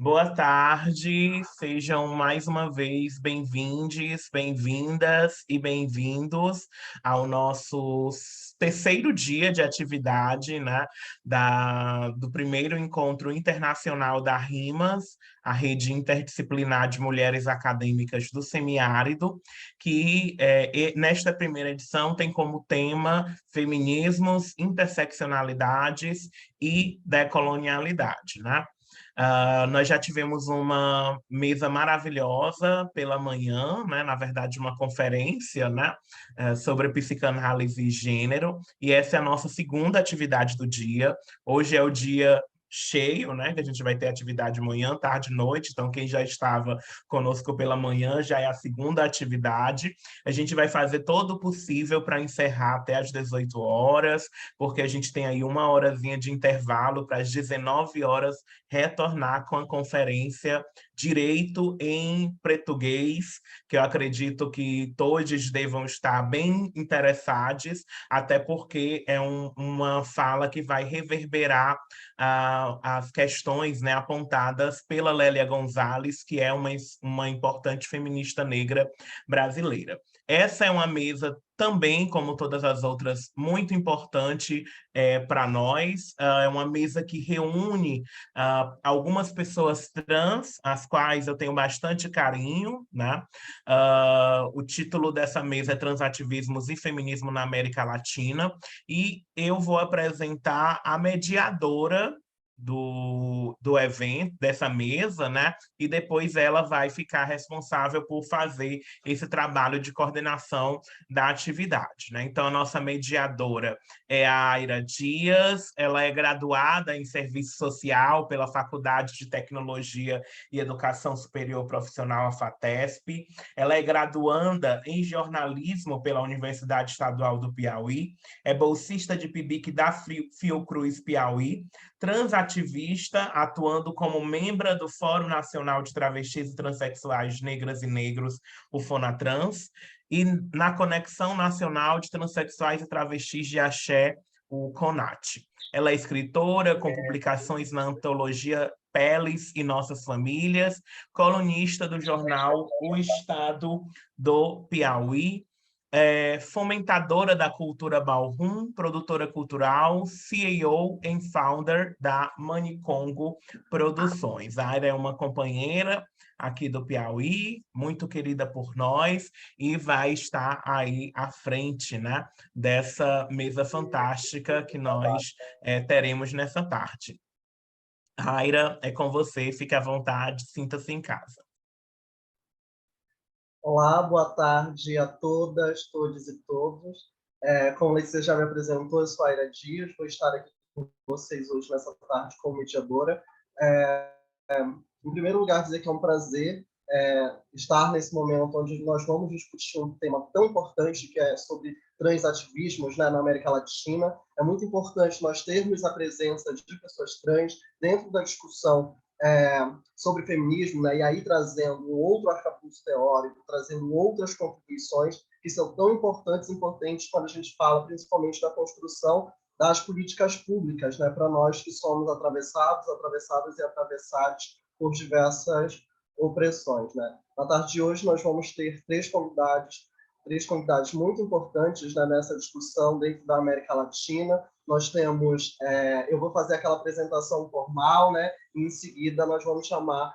Boa tarde, sejam mais uma vez bem-vindes, bem-vindas e bem-vindos ao nosso terceiro dia de atividade, né, do primeiro encontro internacional da RIMAS, a Rede Interdisciplinar de Mulheres Acadêmicas do Semiárido, que nesta primeira edição tem como tema feminismos, interseccionalidades e decolonialidade, né? Nós já tivemos uma mesa maravilhosa pela manhã, né? Na verdade, uma conferência, né? Sobre psicanálise e gênero, e essa é a nossa segunda atividade do dia. Hoje é o dia cheio, né? Que a gente vai ter atividade manhã, tarde, noite. Então, quem já estava conosco pela manhã já é a segunda atividade. A gente vai fazer todo o possível para encerrar até às 18 horas, porque a gente tem aí uma horazinha de intervalo para às 19 horas retornar com a conferência Direito em Português, que eu acredito que todos devam estar bem interessados, até porque é uma fala que vai reverberar as questões, né, apontadas pela Lélia Gonzalez, que é uma importante feminista negra brasileira. Essa é uma mesa também, como todas as outras, muito importante para nós. É uma mesa que reúne algumas pessoas trans, as quais eu tenho bastante carinho, né? O título dessa mesa é Transativismos e Feminismo na América Latina, e eu vou apresentar a mediadora do evento, dessa mesa, né? E depois ela vai ficar responsável por fazer esse trabalho de coordenação da atividade, né? Então, a nossa mediadora é a Aira Dias, ela é graduada em Serviço Social pela Faculdade de Tecnologia e Educação Superior Profissional, a FATESP, ela é graduanda em Jornalismo pela Universidade Estadual do Piauí, é bolsista de PIBIC da Fiocruz Piauí, transativista, atuando como membro do Fórum Nacional de Travestis e Transsexuais Negras e Negros, o FONATRANS, e na Conexão Nacional de Transsexuais e Travestis de Axé, o CONAT. Ela é escritora, com publicações na antologia Peles e Nossas Famílias, colunista do jornal O Estado do Piauí, fomentadora da cultura Ballroom, produtora cultural, CEO e founder da Manicongo Produções. A Aira é uma companheira aqui do Piauí, muito querida por nós, e vai estar aí à frente, né, dessa mesa fantástica que nós teremos nessa tarde. Aira, é com você, fique à vontade, sinta-se em casa. Olá, boa tarde a todas, todos e todos. Como você já me apresentou, eu sou a Aira Dias, vou estar aqui com vocês hoje nessa tarde como mediadora. Em primeiro lugar, dizer que é um prazer estar nesse momento onde nós vamos discutir um tema tão importante que é sobre transativismos, né, na América Latina. É muito importante nós termos a presença de pessoas trans dentro da discussão sobre feminismo, né, e aí trazendo um outro arcabouço teórico, trazendo outras contribuições que são tão importantes e potentes quando a gente fala principalmente da construção das políticas públicas, né, para nós que somos atravessados, atravessadas e atravessados por diversas opressões, né. Na tarde de hoje nós vamos ter três convidados muito importantes, né, nessa discussão dentro da América Latina. Nós temos, eu vou fazer aquela apresentação formal, né, e em seguida nós vamos chamar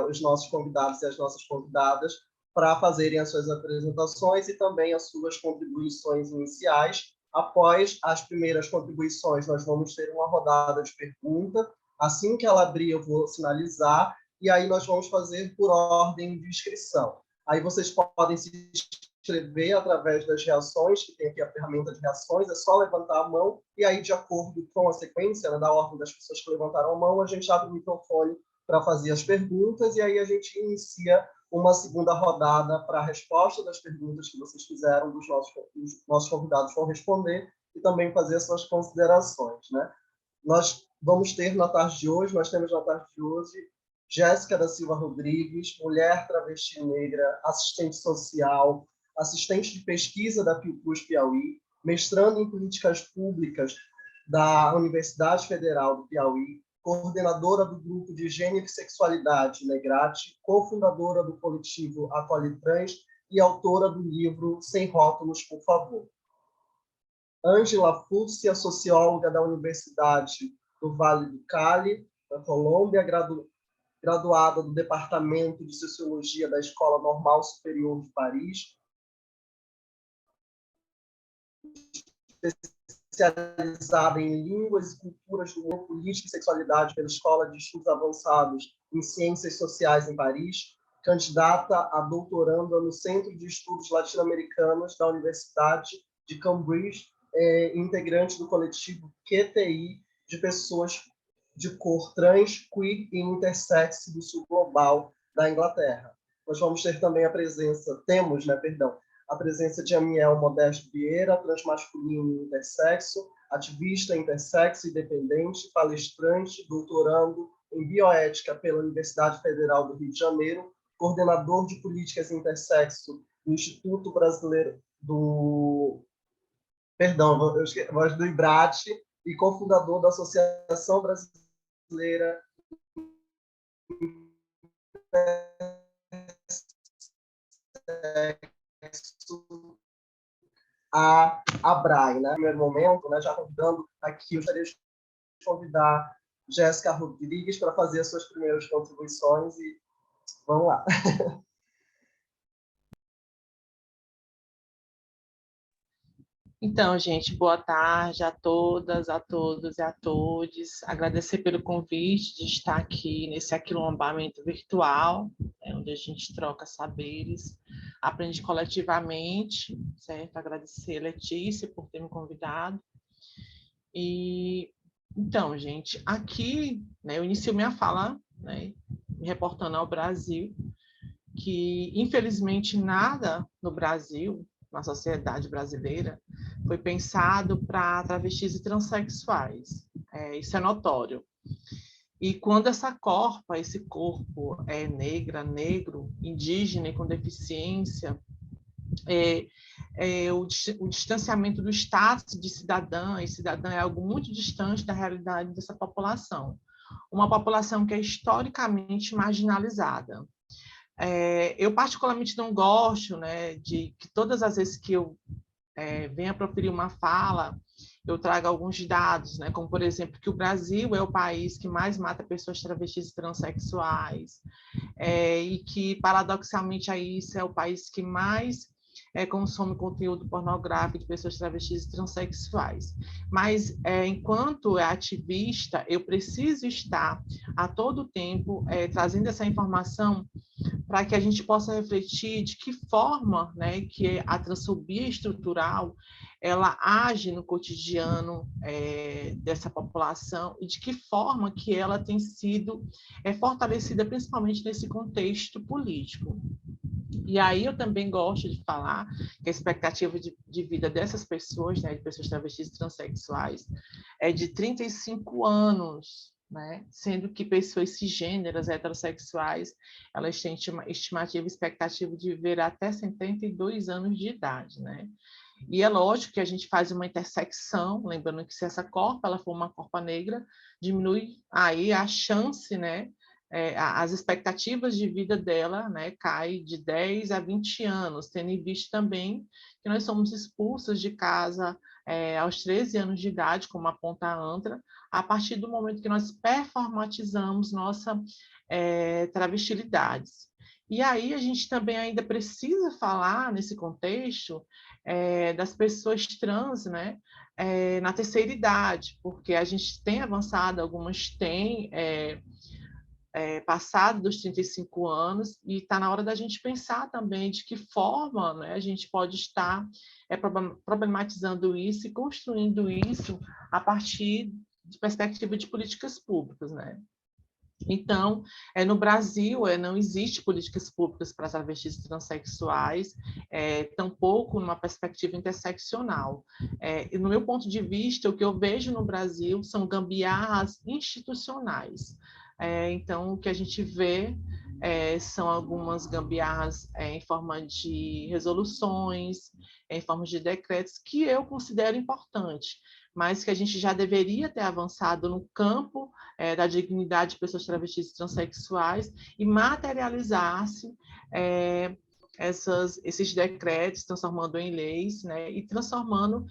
os nossos convidados e as nossas convidadas para fazerem as suas apresentações e também as suas contribuições iniciais. Após as primeiras contribuições, nós vamos ter uma rodada de perguntas. Assim que ela abrir, eu vou sinalizar, e aí nós vamos fazer por ordem de inscrição. Aí vocês podem se inscrever através das reações, que tem aqui a ferramenta de reações, é só levantar a mão, e aí, de acordo com a sequência, né, da ordem das pessoas que levantaram a mão, a gente abre o microfone para fazer as perguntas, e aí a gente inicia uma segunda rodada para a resposta das perguntas que vocês fizeram, os nossos convidados vão responder, e também fazer as suas considerações, né? Nós vamos ter na tarde de hoje, nós temos na tarde de hoje Jéssica da Silva Rodrigues, mulher travesti negra, assistente social, assistente de pesquisa da Fiocruz Piauí, mestrando em políticas públicas da Universidade Federal do Piauí, coordenadora do grupo de Gênero e Sexualidade Negrati, cofundadora do coletivo Acolhe Trans e autora do livro Sem Rótulos, por Favor. Ângela Fúcia, socióloga da Universidade do Vale do Cali, da Colômbia, graduada do Departamento de Sociologia da Escola Normal Superior de Paris, especializada em línguas e culturas do mundo, política e sexualidade pela Escola de Estudos Avançados em Ciências Sociais em Paris, candidata a doutoranda no Centro de Estudos Latino-Americanos da Universidade de Cambridge, integrante do coletivo QTI de pessoas de cor trans, queer e intersex do sul global da Inglaterra. Nós vamos ter também a presença de Amiel Modesto Vieira, transmasculino e intersexo, ativista intersexo independente, palestrante, doutorando em bioética pela Universidade Federal do Rio de Janeiro, coordenador de políticas intersexo do Instituto Brasileiro do IBRAT e cofundador da Associação Brasileira a ABRAE, né? No primeiro momento, né, já convidando aqui, eu gostaria de convidar Jéssica Rodrigues para fazer as suas primeiras contribuições e vamos lá. Então, gente, boa tarde a todas, a todos e a todes. Agradecer pelo convite de estar aqui nesse aquilombamento virtual, onde a gente troca saberes, aprende coletivamente, certo? Agradecer a Letícia por ter me convidado. E, então, gente, aqui, né, eu inicio minha fala, né, me reportando ao Brasil, que, infelizmente, nada no Brasil, na sociedade brasileira, foi pensado para travestis e transexuais. Isso é notório. E quando esse corpo é negra, negro, indígena e com deficiência, o distanciamento do status de cidadã e cidadã é algo muito distante da realidade dessa população. Uma população que é historicamente marginalizada. Eu particularmente não gosto, né, de que todas as vezes que eu venha proferir uma fala, eu trago alguns dados, né, como, por exemplo, que o Brasil é o país que mais mata pessoas travestis e transexuais, e que, paradoxalmente, isso é o país que mais consome conteúdo pornográfico de pessoas travestis e transexuais. Mas, enquanto ativista, eu preciso estar a todo tempo trazendo essa informação para que a gente possa refletir de que forma, né, que a transfobia estrutural ela age no cotidiano dessa população e de que forma que ela tem sido fortalecida principalmente nesse contexto político. E aí eu também gosto de falar que a expectativa de vida dessas pessoas, né, de pessoas travestis e transexuais, é de 35 anos, né? Sendo que pessoas cisgêneras, heterossexuais, elas têm estimativa e expectativa de viver até 72 anos de idade, né? E é lógico que a gente faz uma intersecção, lembrando que se essa corpa ela for uma corpa negra, diminui aí a chance, né? As expectativas de vida dela, né, cai de 10 a 20 anos, tendo em vista também que nós somos expulsas de casa aos 13 anos de idade, como aponta a ANTRA, a partir do momento que nós performatizamos nossa travestilidades. E aí a gente também ainda precisa falar, nesse contexto, das pessoas trans, né, na terceira idade, porque a gente tem avançado, algumas têm passado dos 35 anos, e está na hora da gente pensar também de que forma, né, a gente pode estar problematizando isso e construindo isso a partir de perspectiva de políticas públicas, né? Então, no Brasil, não existe políticas públicas para travestis e transexuais, tampouco numa perspectiva interseccional. E no meu ponto de vista, o que eu vejo no Brasil são gambiarras institucionais. Então, o que a gente vê são algumas gambiarras em forma de resoluções, em forma de decretos, que eu considero importante, mas que a gente já deveria ter avançado no campo da dignidade de pessoas travestis e transexuais e materializasse esses decretos, transformando em leis, né, e transformando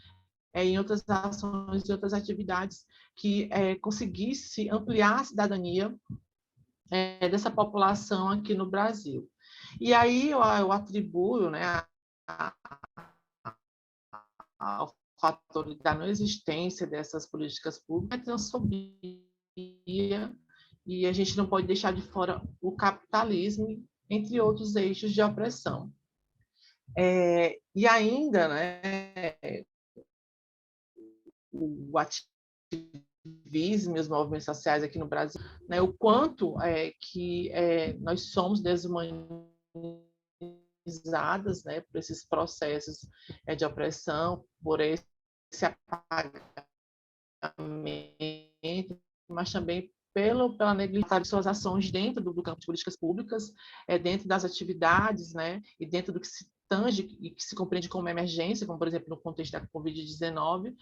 em outras ações e outras atividades que conseguisse ampliar a cidadania dessa população aqui no Brasil. E aí eu atribuo, né, ao fator da não existência dessas políticas públicas, a transfobia, e a gente não pode deixar de fora o capitalismo, entre outros eixos de opressão. E ainda, né, o ativismo e os movimentos sociais aqui no Brasil, né, o quanto que nós somos desumanizadas, né, por esses processos de opressão, por esse apagamento, mas também pela negligência de suas ações dentro do campo de políticas públicas, dentro das atividades, né, e dentro do que se tange e que se compreende como emergência, como, por exemplo, no contexto da Covid-19,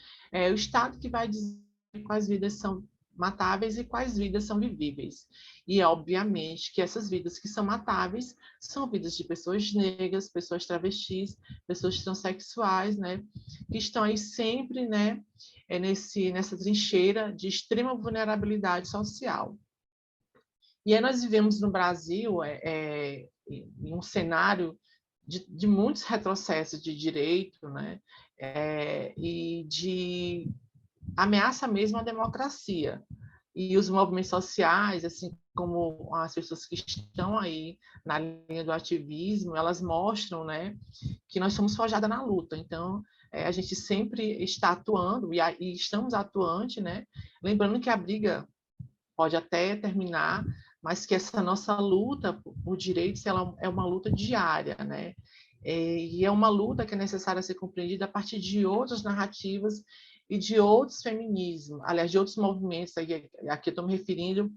o Estado que vai dizer quais vidas são matáveis e quais vidas são vivíveis. E, obviamente, que essas vidas que são matáveis são vidas de pessoas negras, pessoas travestis, pessoas transexuais, né, que estão aí sempre, né, nessa trincheira de extrema vulnerabilidade social. E aí nós vivemos no Brasil em um cenário de muitos retrocessos de direito, né, e de ameaça mesmo à democracia. E os movimentos sociais, assim como as pessoas que estão aí na linha do ativismo, elas mostram, né, que nós somos forjadas na luta. Então, a gente sempre está atuando e estamos atuantes, né, lembrando que a briga pode até terminar, mas que essa nossa luta por direitos ela é uma luta diária, né? E é uma luta que é necessária ser compreendida a partir de outras narrativas e de outros feminismos, aliás, de outros movimentos. Aqui eu estou me referindo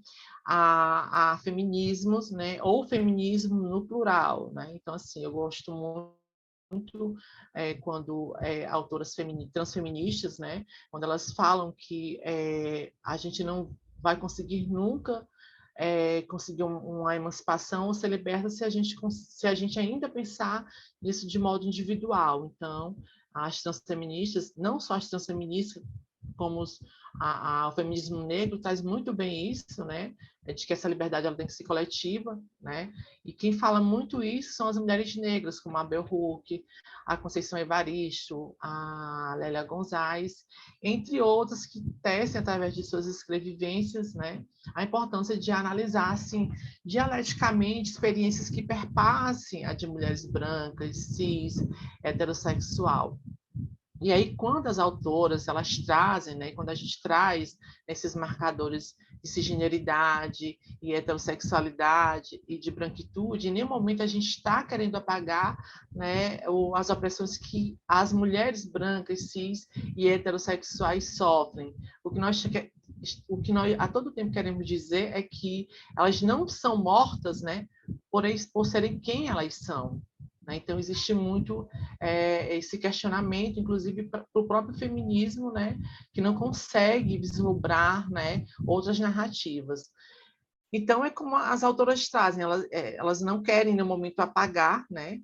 a feminismos, né? Ou feminismo no plural, né? Então, assim, eu gosto muito quando autoras transfeministas, né? Quando elas falam que a gente não vai conseguir nunca conseguir uma emancipação ou ser liberta se a gente ainda pensar nisso de modo individual. Então, as transfeministas, não só as transfeministas, como o feminismo negro traz muito bem isso, né? De que essa liberdade ela tem que ser coletiva, né? E quem fala muito isso são as mulheres negras, como a Bell Hooks, a Conceição Evaristo, a Lélia Gonzalez, entre outras que tecem através de suas escrevivências, né? A importância de analisar, assim, dialeticamente experiências que perpassem a de mulheres brancas, cis, heterossexual. E aí, quando as autoras elas trazem, né, quando a gente traz esses marcadores de cisgeneridade e heterossexualidade e de branquitude, em nenhum momento a gente está querendo apagar, né, as opressões que as mulheres brancas, cis e heterossexuais sofrem. O que nós a todo tempo queremos dizer é que elas não são mortas, né, por serem quem elas são. Então, existe muito esse questionamento, inclusive para o próprio feminismo, né, que não consegue vislumbrar, né, outras narrativas. Então, é como as autoras trazem, elas não querem, no momento, apagar, né,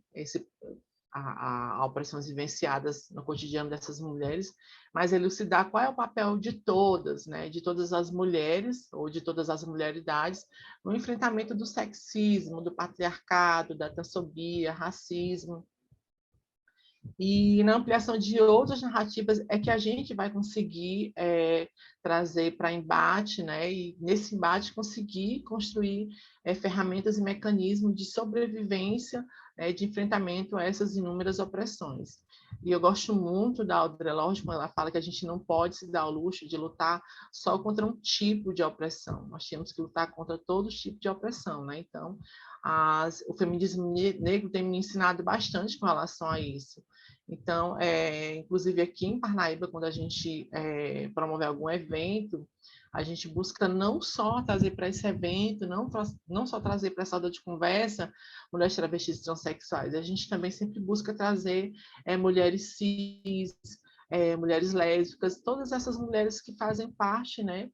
a opressões vivenciadas no cotidiano dessas mulheres, mas elucidar qual é o papel de todas, né, de todas as mulheres, ou de todas as mulheridades, no enfrentamento do sexismo, do patriarcado, da transfobia, racismo. E na ampliação de outras narrativas é que a gente vai conseguir trazer para embate, né? E nesse embate conseguir construir ferramentas e mecanismos de sobrevivência, de enfrentamento a essas inúmeras opressões. E eu gosto muito da Audre Lorde, quando ela fala que a gente não pode se dar ao luxo de lutar só contra um tipo de opressão. Nós temos que lutar contra todos os tipos de opressão, né? Então, o feminismo negro tem me ensinado bastante com relação a isso. Então, inclusive aqui em Parnaíba, quando a gente promove algum evento, a gente busca não só trazer para esse evento, não só trazer para essa roda de conversa mulheres travestis e transexuais, a gente também sempre busca trazer mulheres cis, mulheres lésbicas, todas essas mulheres que fazem parte, né,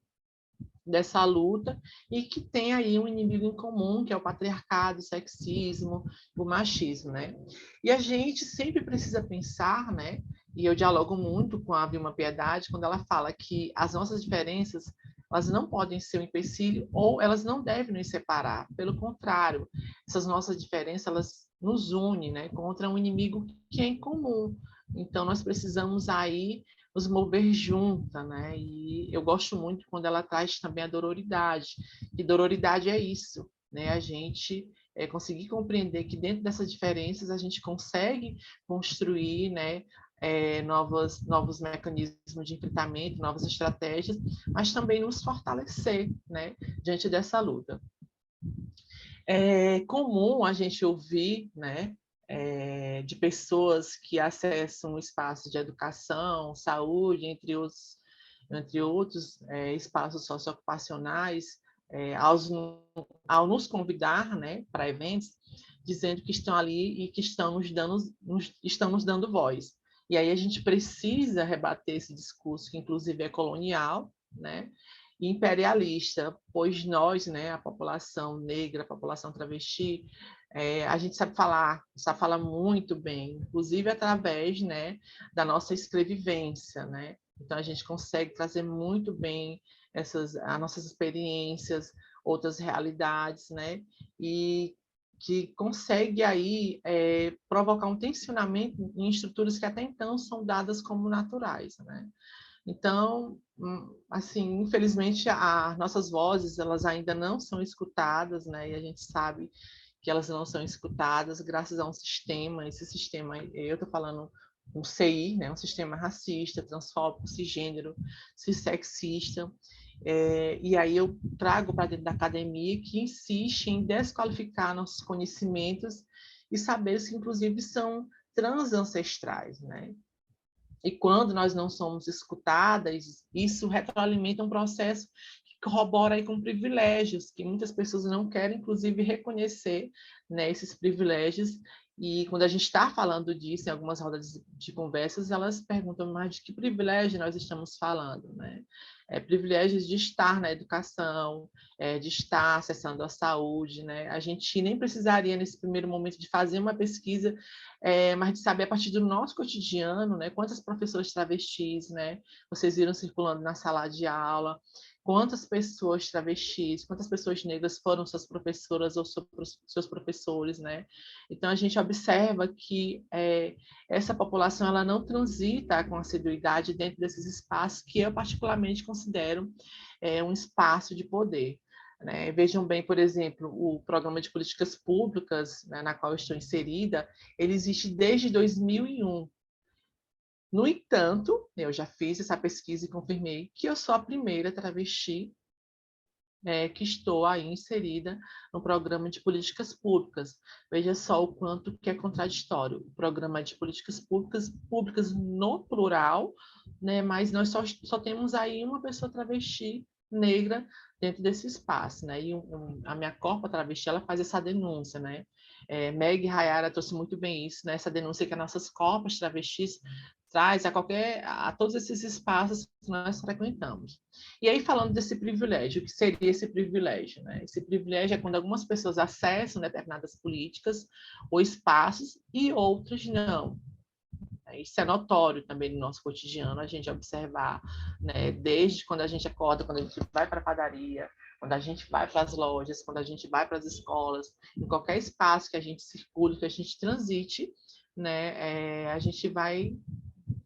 dessa luta e que tem aí um inimigo em comum, que é o patriarcado, o sexismo, o machismo, né? E a gente sempre precisa pensar, né? E eu dialogo muito com a Vilma Piedade quando ela fala que as nossas diferenças elas não podem ser um empecilho ou elas não devem nos separar. Pelo contrário, essas nossas diferenças elas nos unem, né? Contra um inimigo que é em comum. Então nós precisamos aí nos mover junta, né? E eu gosto muito quando ela traz também a dororidade. E dororidade é isso, né? A gente conseguir compreender que dentro dessas diferenças a gente consegue construir, né? Novos mecanismos de enfrentamento, novas estratégias, mas também nos fortalecer, né? Diante dessa luta. É comum a gente ouvir, né? De pessoas que acessam o espaço de educação, saúde, entre outros espaços socioocupacionais, ao nos convidar, né, para eventos, dizendo que estão ali e que estão nos dando voz. E aí a gente precisa rebater esse discurso, que inclusive é colonial, né, e imperialista, pois nós, né, a população negra, a população travesti, a gente sabe falar muito bem, inclusive através, né, da nossa escrevivência, né? Então a gente consegue trazer muito bem as nossas experiências, outras realidades, né? E que consegue aí provocar um tensionamento em estruturas que até então são dadas como naturais, né? Então, assim, infelizmente, as nossas vozes elas ainda não são escutadas, né? E a gente sabe que elas não são escutadas graças a um sistema. Esse sistema, eu estou falando um CI, né? Um sistema racista, transfóbico, cisgênero, cissexista. E aí eu trago para dentro da academia que insiste em desqualificar nossos conhecimentos e saberes que, inclusive, são transancestrais, né? E quando nós não somos escutadas, isso retroalimenta um processo que corrobora aí com privilégios, que muitas pessoas não querem, inclusive, reconhecer, né, esses privilégios. E quando a gente está falando disso, em algumas rodas de conversas, elas perguntam, mas de que privilégio nós estamos falando, né? Privilégios de estar na educação, de estar acessando a saúde, né? A gente nem precisaria, nesse primeiro momento, de fazer uma pesquisa, mas de saber a partir do nosso cotidiano, né, quantas professoras travestis, né, vocês viram circulando na sala de aula, quantas pessoas travestis, quantas pessoas negras foram suas professoras ou seus professores, né? Então a gente observa que essa população ela não transita com assiduidade dentro desses espaços que eu particularmente considero um espaço de poder. Né? Vejam bem, por exemplo, o programa de políticas públicas, né, na qual eu estou inserida, ele existe desde 2001. No entanto, eu já fiz essa pesquisa e confirmei que eu sou a primeira travesti que estou aí inserida no programa de políticas públicas. Veja só o quanto que é contraditório. O programa de políticas públicas no plural, né, mas nós só temos aí uma pessoa travesti negra dentro desse espaço, né? E a minha corpo travesti ela faz essa denúncia, né? Meg Hayara trouxe muito bem isso, né? Essa denúncia que as nossas corpas travestis traz a todos esses espaços que nós frequentamos. E aí, falando desse privilégio, o que seria esse privilégio? Né? Esse privilégio é quando algumas pessoas acessam determinadas políticas ou espaços e outras não. Isso é notório também no nosso cotidiano, a gente observar, né? Desde quando a gente acorda, quando a gente vai para a padaria, quando a gente vai para as lojas, quando a gente vai para as escolas, em qualquer espaço que a gente circule, que a gente transite, né? A gente vai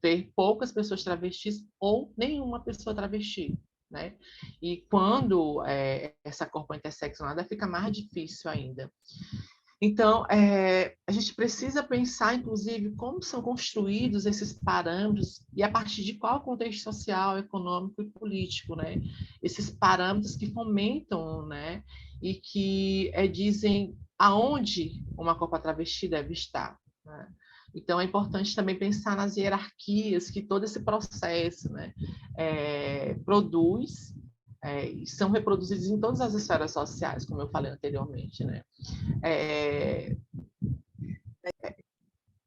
ver poucas pessoas travestis ou nenhuma pessoa travesti, né? E quando essa corpo interseccionada fica mais difícil ainda. Então, a gente precisa pensar, inclusive, como são construídos esses parâmetros e a partir de qual contexto social, econômico e político, né? Esses parâmetros que fomentam, né? E que dizem aonde uma corpo travesti deve estar, né? Então, é importante também pensar nas hierarquias que todo esse processo, né, produz e são reproduzidos em todas as esferas sociais, como eu falei anteriormente, né?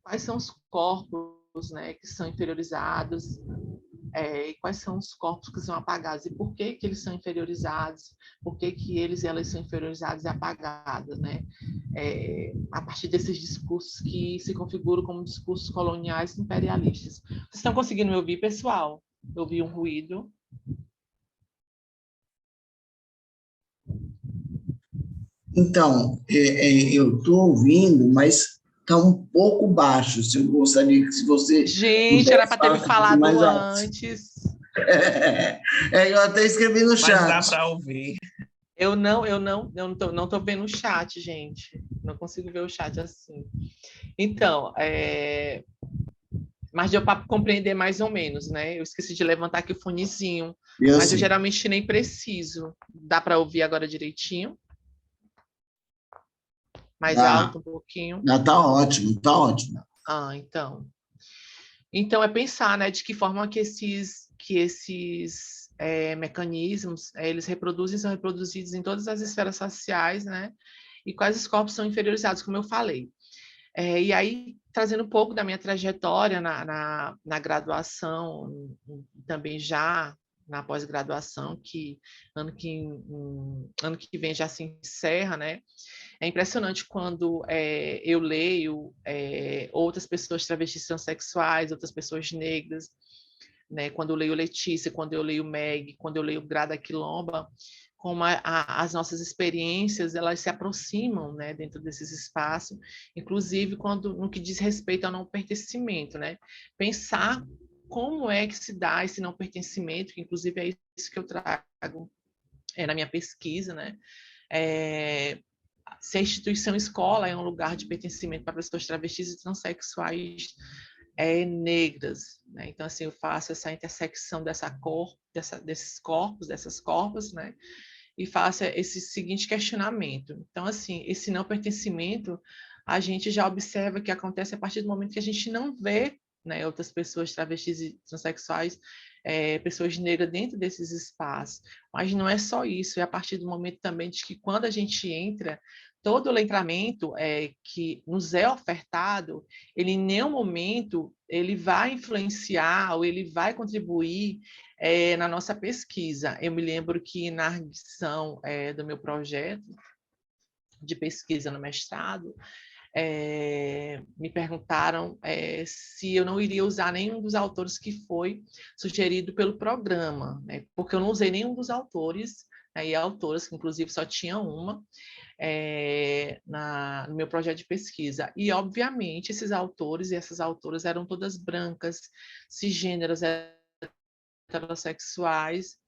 Quais são os corpos, né, que são inferiorizados, e quais são os corpos que são apagados e por que que eles são inferiorizados, por que que eles e elas são inferiorizados e apagadas, né? A partir desses discursos que se configuram como discursos coloniais e imperialistas. Vocês estão conseguindo me ouvir, pessoal? Eu ouvi um ruído. Então, eu estou ouvindo, mas está um pouco baixo. Se eu gostaria que se você Gente, era para ter me falado mais alto. antes. Eu até escrevi no chat. Mas dá para ouvir. Eu não tô vendo o chat, gente. Não consigo ver o chat assim. Então, mas deu para compreender mais ou menos, né? Eu esqueci de levantar aqui o fonezinho, mas eu geralmente nem preciso. Dá para ouvir agora direitinho? Mais alto um pouquinho? Tá ótimo, tá ótimo. Então. Então, é pensar, né, de que forma que esses mecanismos, eles são reproduzidos em todas as esferas sociais, né? E quais os corpos são inferiorizados, como eu falei. E aí, trazendo um pouco da minha trajetória na graduação, também já na pós-graduação, que ano que vem já se encerra, né? É impressionante quando eu leio outras pessoas travestis transexuais, outras pessoas negras, né? Quando eu leio Letícia, quando eu leio Meg, quando eu leio Grada Quilomba, como as nossas experiências elas se aproximam, né, dentro desses espaços, inclusive no que diz respeito ao não pertencimento, né? Pensar como é que se dá esse não pertencimento, que inclusive é isso que eu trago na minha pesquisa, né? Se a instituição escola é um lugar de pertencimento para pessoas travestis e transexuais negras, né? Então, assim, eu faço essa intersecção desses corpos, dessas corpos, né? E faço esse seguinte questionamento. Então, assim, esse não pertencimento, a gente já observa que acontece a partir do momento que a gente não vê, né, outras pessoas travestis e transexuais, pessoas negras dentro desses espaços. Mas não é só isso, é a partir do momento também de que quando a gente entra, todo o letramento que nos é ofertado, ele em nenhum momento ele vai influenciar ou ele vai contribuir na nossa pesquisa. Eu me lembro que na arguição do meu projeto de pesquisa no mestrado, me perguntaram se eu não iria usar nenhum dos autores que foi sugerido pelo programa, né? Porque eu não usei nenhum dos autores, né, e autoras, que inclusive só tinha uma, no meu projeto de pesquisa. E, obviamente, esses autores e essas autoras eram todas brancas, cisgêneras, heterossexuais,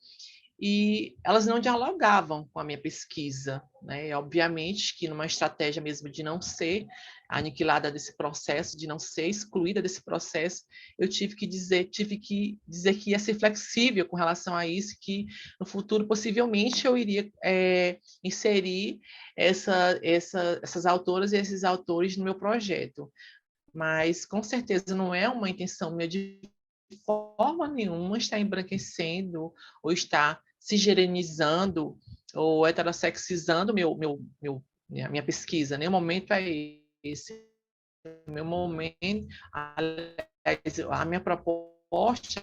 e elas não dialogavam com a minha pesquisa, né? E, obviamente que numa estratégia mesmo de não ser aniquilada desse processo, de não ser excluída desse processo, eu tive que dizer que ia ser flexível com relação a isso, que no futuro possivelmente eu iria inserir essas autoras e esses autores no meu projeto, mas com certeza não é uma intenção minha de forma nenhuma está embranquecendo ou está sigerenizando ou heterossexizando minha pesquisa. Nenhum momento é esse. Meu momento, aliás, a minha proposta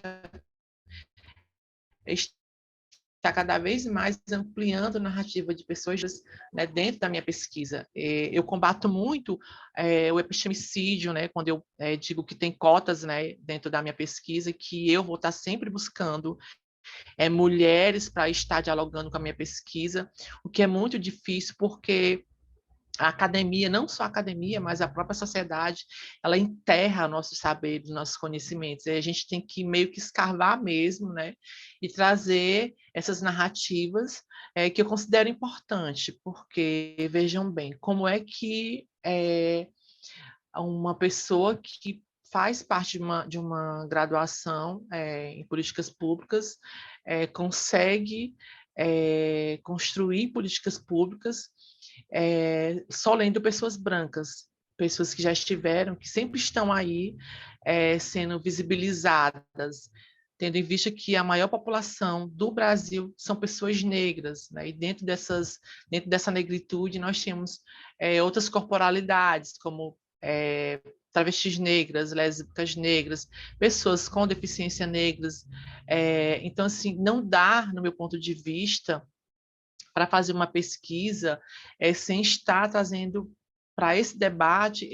está cada vez mais ampliando a narrativa de pessoas, né, dentro da minha pesquisa. Eu combato muito o epistemicídio, né, quando eu digo que tem cotas, né, dentro da minha pesquisa, que eu vou estar sempre buscando mulheres para estar dialogando com a minha pesquisa, o que é muito difícil porque a academia, não só a academia, mas a própria sociedade, ela enterra nossos saberes, nossos conhecimentos. E a gente tem que meio que escarvar mesmo, né? E trazer essas narrativas que eu considero importante, porque, vejam bem, como é que uma pessoa que faz parte de uma graduação em políticas públicas consegue construir políticas públicas só lendo pessoas brancas, pessoas que já estiveram, que sempre estão aí sendo visibilizadas, tendo em vista que a maior população do Brasil são pessoas negras, né? E dentro dessa negritude nós temos outras corporalidades, como travestis negras, lésbicas negras, pessoas com deficiência negras. Então, assim, não dá, no meu ponto de vista, para fazer uma pesquisa sem estar trazendo para esse debate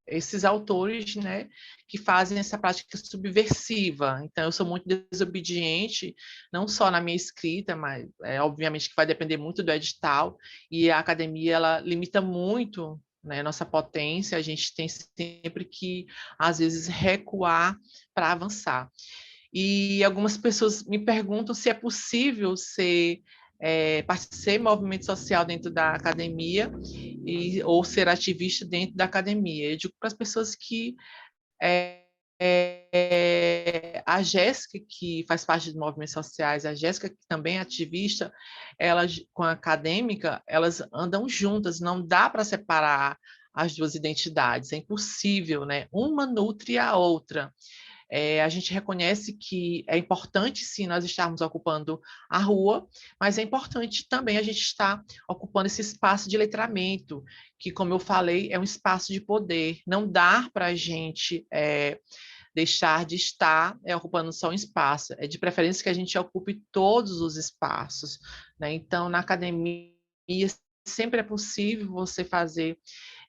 esses autores, né, que fazem essa prática subversiva. Então, eu sou muito desobediente, não só na minha escrita, mas obviamente que vai depender muito do edital, e a academia ela limita muito, né, nossa potência, a gente tem sempre que, às vezes, recuar para avançar. E algumas pessoas me perguntam se é possível ser movimento social dentro da academia ou ser ativista dentro da academia. Eu digo para as pessoas que a Jéssica, que faz parte dos movimentos sociais, a Jéssica, que também é ativista, elas, com a acadêmica, elas andam juntas, não dá para separar as duas identidades, é impossível, né? Uma nutre a outra. A gente reconhece que é importante, sim, nós estarmos ocupando a rua, mas é importante também a gente estar ocupando esse espaço de letramento, que, como eu falei, é um espaço de poder. Não dá para a gente deixar de estar ocupando só um espaço. É de preferência que a gente ocupe todos os espaços, né? Então, na academia, sempre é possível você fazer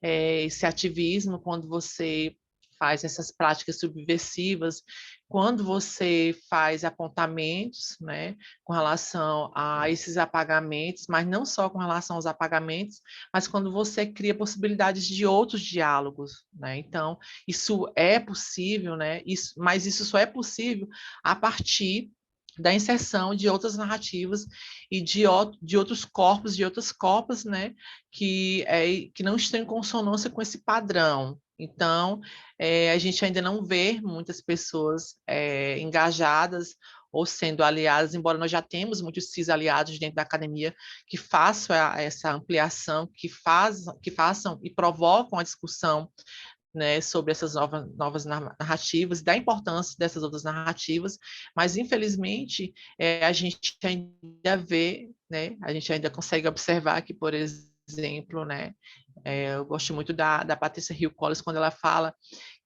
esse ativismo quando você faz essas práticas subversivas, quando você faz apontamentos, né, com relação a esses apagamentos, mas não só com relação aos apagamentos, mas quando você cria possibilidades de outros diálogos, né? Então, isso é possível, né? Mas isso só é possível a partir da inserção de outras narrativas e de outros corpos, de outras corpas, né, que não estão em consonância com esse padrão. Então, a gente ainda não vê muitas pessoas engajadas ou sendo aliadas, embora nós já temos muitos cis aliados dentro da academia que façam essa ampliação, que façam e provocam a discussão, né, sobre essas novas narrativas, da importância dessas outras narrativas, mas infelizmente a gente ainda vê, né, a gente ainda consegue observar que, por exemplo, né, eu gosto muito da Patrícia Hill Collins quando ela fala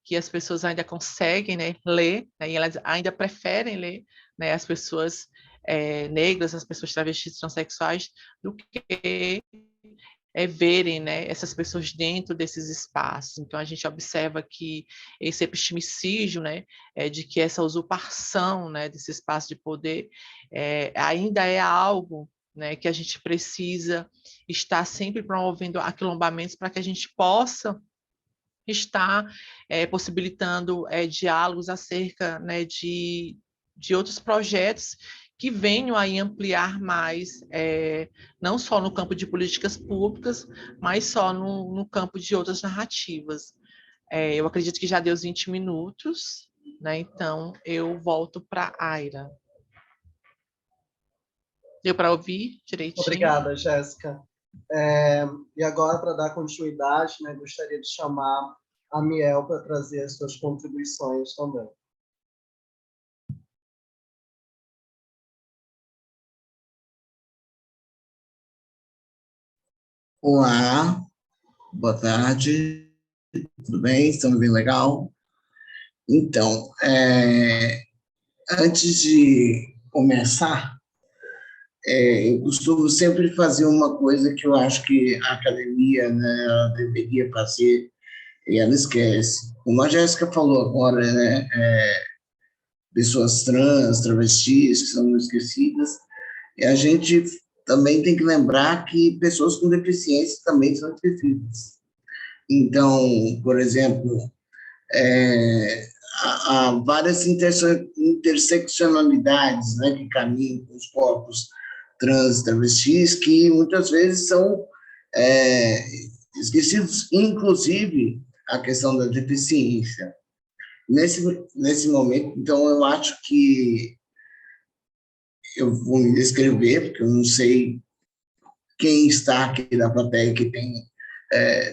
que as pessoas ainda conseguem, né, ler, né, e elas ainda preferem ler, né, as pessoas negras, as pessoas travestis, transexuais, do que verem, né, essas pessoas dentro desses espaços. Então, a gente observa que esse epistemicídio, né, de que essa usurpação, né, desse espaço de poder ainda é algo, né, que a gente precisa estar sempre promovendo aquilombamentos para que a gente possa estar possibilitando diálogos acerca, né, de outros projetos que venham aí ampliar mais, não só no campo de políticas públicas, mas só no campo de outras narrativas. Eu acredito que já deu os 20 minutos, né? Então eu volto para a Aira. Deu para ouvir direitinho? Obrigada, Jéssica. E agora, para dar continuidade, né, gostaria de chamar a Miel para trazer as suas contribuições também. Olá, boa tarde, tudo bem? Estamos bem legal? Então, antes de começar, eu costumo sempre fazer uma coisa que eu acho que a academia, né, ela deveria fazer e ela esquece. Como a Jéssica falou agora, né, pessoas trans, travestis que são esquecidas, e a gente também tem que lembrar que pessoas com deficiência também são esquecidas. Então, por exemplo, há várias interseccionalidades, né, que caminham com os corpos trans, travestis, que muitas vezes são esquecidos, inclusive a questão da deficiência. Nesse momento, então, eu acho que eu vou me descrever, porque eu não sei quem está aqui na plateia que tem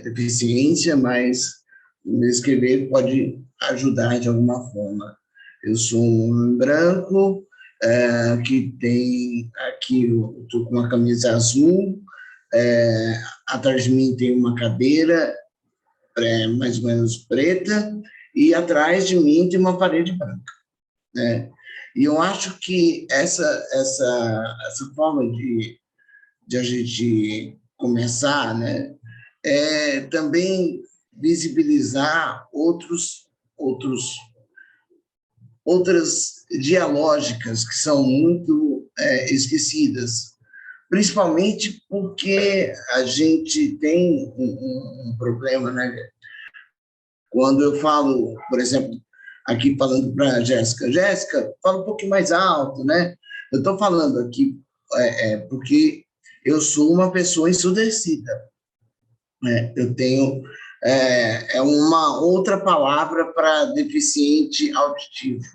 deficiência, mas me descrever pode ajudar de alguma forma. Eu sou um homem branco, que tem aqui, eu estou com uma camisa azul, atrás de mim tem uma cadeira, mais ou menos preta, e atrás de mim tem uma parede branca, né? E eu acho que essa forma de a gente começar, né, é também visibilizar outras dialógicas que são muito esquecidas, principalmente porque a gente tem um problema, né? Quando eu falo, por exemplo, aqui falando para a Jéssica, fala um pouquinho mais alto, né? Eu estou falando aqui porque eu sou uma pessoa ensurdecida, né? Eu tenho uma outra palavra para deficiente auditivo.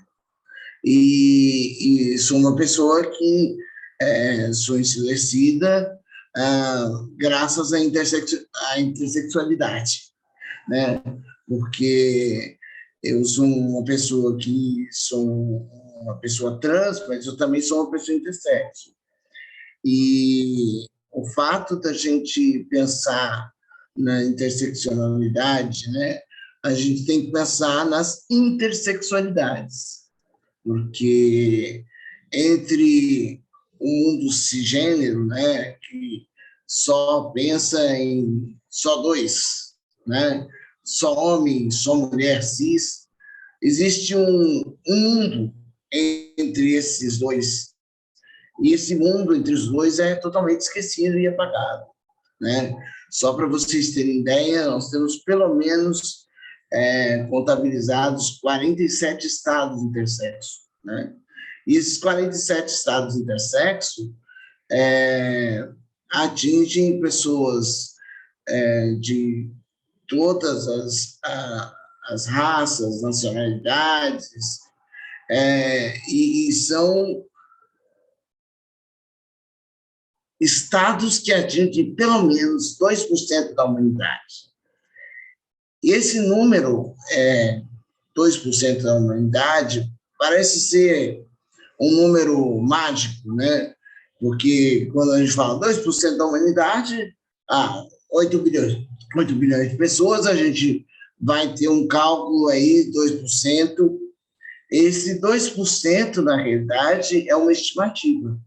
E sou uma pessoa que sou ensurdecida graças à intersexualidade, né? Porque eu sou uma pessoa que sou uma pessoa trans, mas eu também sou uma pessoa intersexo. E o fato da gente pensar na interseccionalidade, né, a gente tem que pensar nas intersexualidades, porque entre o mundo cisgênero, né, que só pensa em só dois, né, só homem, só mulher cis, existe um mundo entre esses dois, e esse mundo entre os dois é totalmente esquecido e apagado, né? Só para vocês terem ideia, nós temos pelo menos contabilizados 47 estados intersexo, né? E esses 47 estados intersexo atingem pessoas de todas as raças, nacionalidades, e são estados que atingem pelo menos 2% da humanidade. E esse número, 2% da humanidade, parece ser um número mágico, né? Porque quando a gente fala 2% da humanidade, 8 bilhões de pessoas, a gente vai ter um cálculo aí, 2%. Esse 2%, na realidade, é uma estimativa,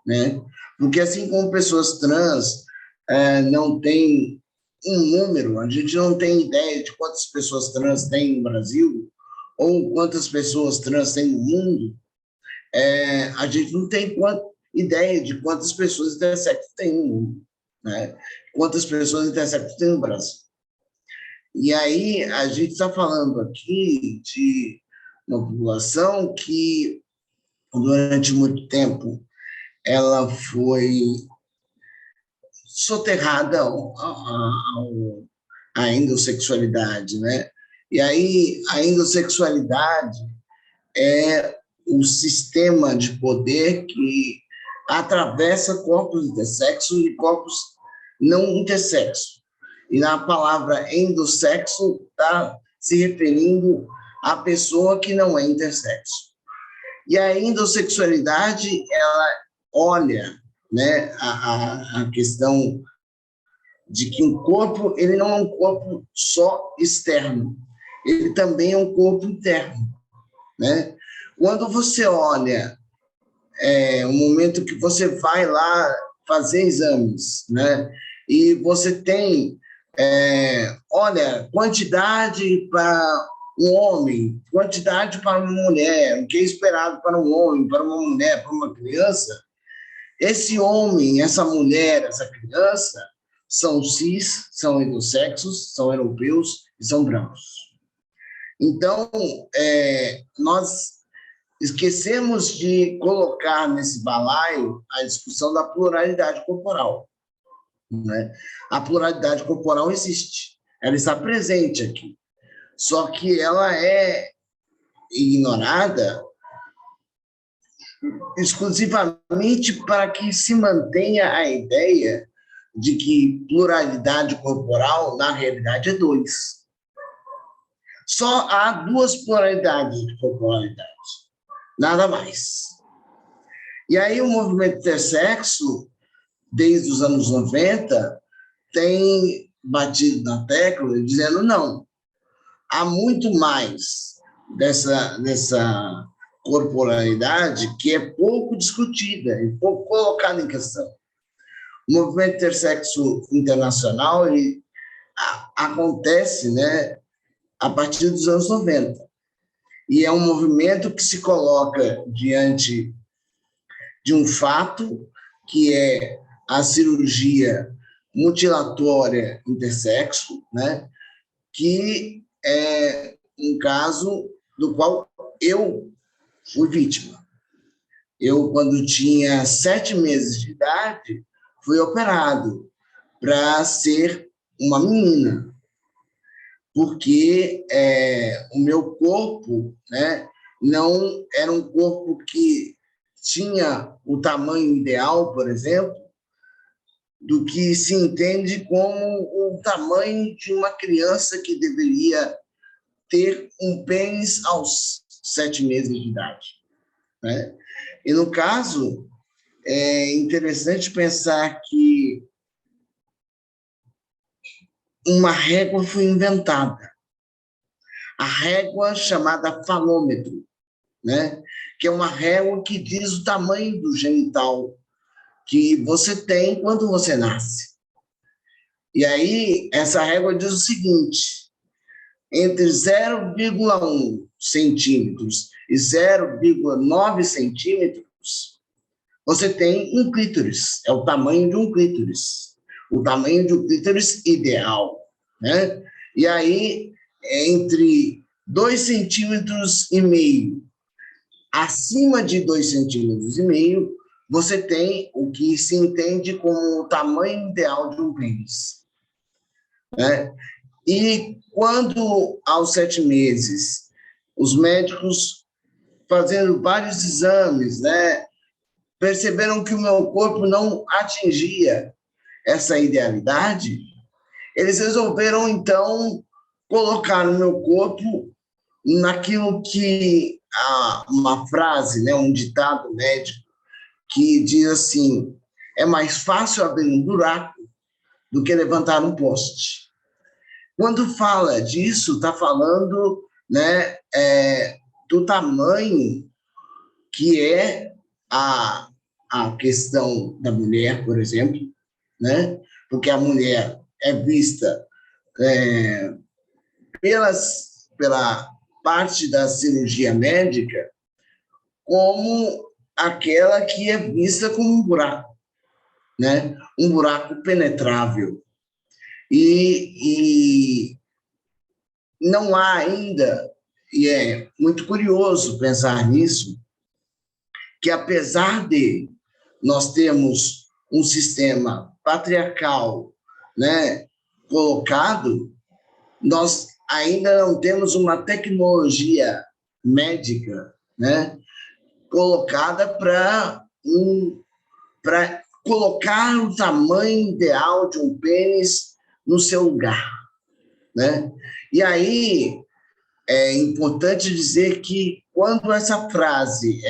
né? Porque assim como pessoas trans não tem um número, a gente não tem ideia de quantas pessoas trans tem no Brasil ou quantas pessoas trans tem no mundo, a gente não tem ideia de quantas pessoas intersexo tem no mundo, né? Quantas pessoas intersexo tem no Brasil. E aí a gente está falando aqui de uma população que, durante muito tempo, ela foi soterrada à endossexualidade, né? E aí a endossexualidade é um sistema de poder que atravessa corpos intersexos e corpos não intersexos. E na palavra endossexo está se referindo à pessoa que não é intersexo. E a endossexualidade, ela olha, né, a questão de que um corpo, ele não é um corpo só externo, ele também é um corpo interno, né? Quando você olha o momento que você vai lá fazer exames, né, e você tem, olha, quantidade para um homem, quantidade para uma mulher, o que é esperado para um homem, para uma mulher, para uma criança, esse homem, essa mulher, essa criança, são cis, são endossexos, são europeus e são brancos. Então, nós esquecemos de colocar nesse balaio a discussão da pluralidade corporal, né? A pluralidade corporal existe, ela está presente aqui, só que ela é ignorada exclusivamente para que se mantenha a ideia de que pluralidade corporal, na realidade, é 2. Só há 2 pluralidades de corporalidade, nada mais. E aí o movimento intersexo, desde os anos 90, tem batido na tecla, dizendo não, há muito mais dessa corporalidade que é pouco discutida e pouco colocada em questão. O movimento intersexo internacional acontece, né, a partir dos anos 90. E é um movimento que se coloca diante de um fato, que é a cirurgia mutilatória intersexo, né, que é um caso do qual eu fui vítima. Eu, quando tinha 7 meses de idade, fui operado para ser uma menina, porque o meu corpo, né, não era um corpo que tinha o tamanho ideal, por exemplo, do que se entende como o tamanho de uma criança que deveria ter um pênis aos 7 meses de idade, né? E, no caso, é interessante pensar que uma régua foi inventada, a régua chamada falômetro, né? Que é uma régua que diz o tamanho do genital que você tem quando você nasce. E aí, essa régua diz o seguinte: entre 0,1 centímetros e 0,9 centímetros, você tem um clítoris, é o tamanho de um clítoris, o tamanho de um clítoris ideal, né? E aí, entre 2,5 centímetros, acima de 2,5 centímetros, você tem o que se entende como o tamanho ideal de um pênis, né? E quando, aos 7 meses, os médicos, fazendo vários exames, né, perceberam que o meu corpo não atingia essa idealidade, eles resolveram, então, colocar o meu corpo naquilo que uma frase, né, um ditado médico, que diz assim: é mais fácil abrir um buraco do que levantar um poste. Quando fala disso, está falando, né, do tamanho que é a questão da mulher, por exemplo, né? Porque a mulher é vista pela parte da cirurgia médica como aquela que é vista como um buraco, né? Um buraco penetrável. E não há ainda, e é muito curioso pensar nisso, que apesar de nós termos um sistema patriarcal, né, colocado, nós ainda não temos uma tecnologia médica, né, colocada para colocar o tamanho ideal de um pênis no seu lugar, né? E aí é importante dizer que quando essa frase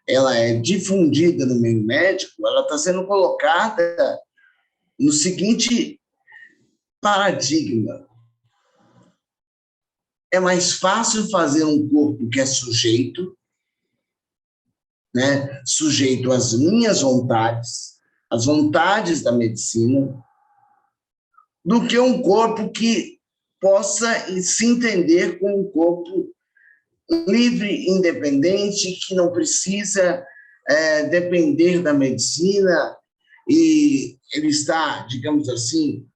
ela é difundida no meio médico, ela está sendo colocada no seguinte paradigma: é mais fácil fazer um corpo que é sujeito, né, sujeito às minhas vontades, às vontades da medicina, do que um corpo que possa se entender como um corpo livre, independente, que não precisa depender da medicina, e ele está, digamos assim,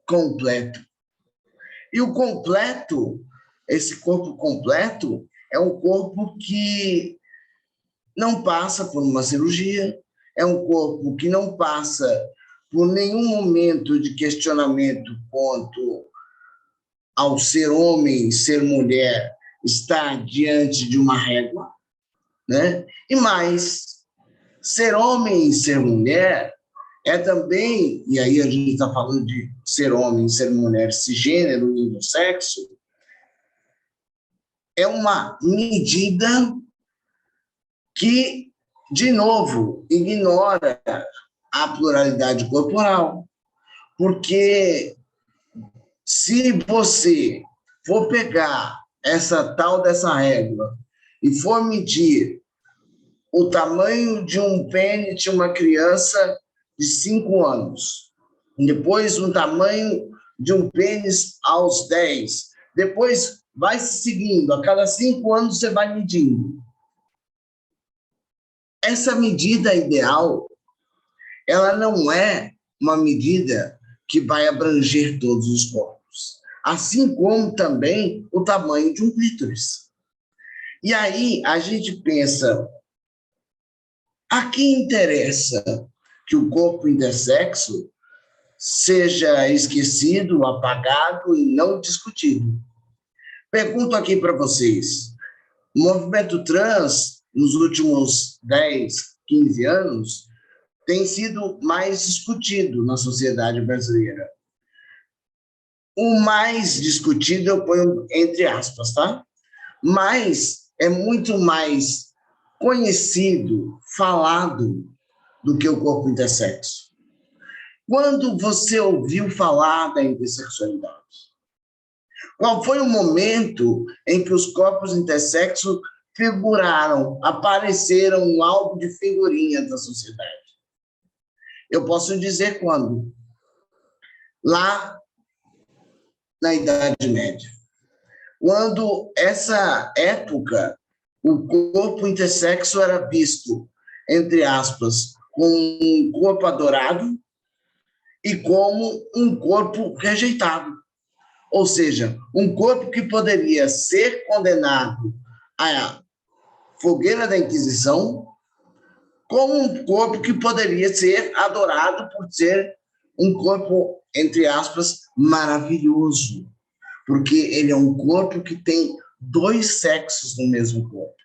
completo. E o completo, esse corpo completo, é um corpo que não passa por uma cirurgia, é um corpo que não passa por nenhum momento de questionamento quanto ao ser homem, ser mulher, estar diante de uma régua, né? E mais, ser homem e ser mulher é também, e aí a gente está falando de ser homem, ser mulher, cisgênero, intersexo, é uma medida que, de novo, ignora a pluralidade corporal, porque Se você for pegar essa tal dessa régua e for medir o tamanho de um pênis de uma criança de 5 anos, depois o tamanho de um pênis aos 10, depois vai se seguindo, a cada 5 anos você vai medindo. Essa medida ideal, ela não é uma medida que vai abranger todos os corpos, assim como também o tamanho de um clítoris. E aí a gente pensa, a quem interessa que o corpo intersexo seja esquecido, apagado e não discutido? Pergunto aqui para vocês, o movimento trans, nos últimos 10, 15 anos, tem sido mais discutido na sociedade brasileira. O mais discutido, eu ponho entre aspas, tá? Mas é muito mais conhecido, falado, do que o corpo intersexo. Quando você ouviu falar da intersexualidade? Qual foi o momento em que os corpos intersexos figuraram, apareceram no álbum de figurinhas da sociedade? Eu posso dizer quando? Lá na Idade Média. Quando essa época, o corpo intersexo era visto, entre aspas, como um corpo adorado e como um corpo rejeitado. Ou seja, um corpo que poderia ser condenado à fogueira da Inquisição, como um corpo que poderia ser adorado por ser um corpo, entre aspas, maravilhoso, porque ele é um corpo que tem 2 sexos no mesmo corpo.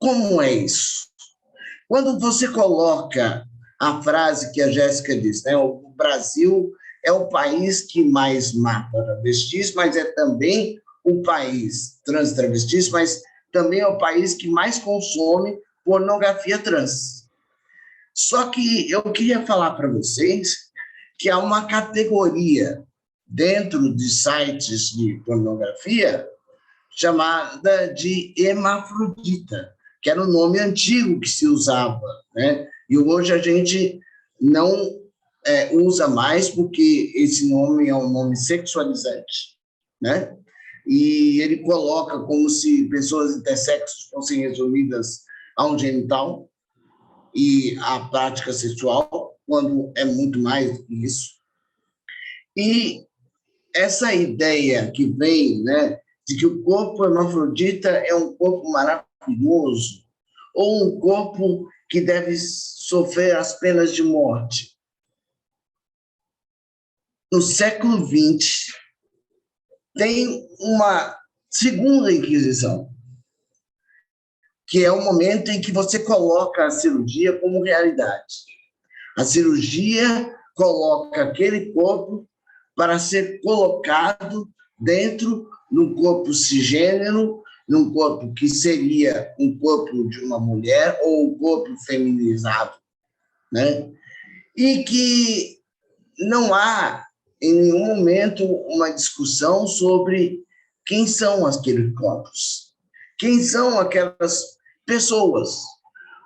Como é isso? Quando você coloca a frase que a Jéssica disse, né? O Brasil é o país que mais mata travestis, mas é também o país trans travestis, mas também é o país que mais consome pornografia trans. Só que eu queria falar para vocês que há uma categoria dentro de sites de pornografia chamada de hermafrodita, que era o nome antigo que se usava, né? E hoje a gente não usa mais porque esse nome é um nome sexualizante, né? E ele coloca como se pessoas intersexos fossem resumidas a um genital e a prática sexual, quando é muito mais do que isso. E essa ideia que vem, né, de que o corpo hermafrodita é um corpo maravilhoso, ou um corpo que deve sofrer as penas de morte. No século XX, tem uma segunda Inquisição, que é o momento em que você coloca a cirurgia como realidade. A cirurgia coloca aquele corpo para ser colocado dentro de um corpo cisgênero, num corpo que seria um corpo de uma mulher ou um corpo feminizado, né? E que não há, em nenhum momento, uma discussão sobre quem são aqueles corpos, quem são aquelas pessoas.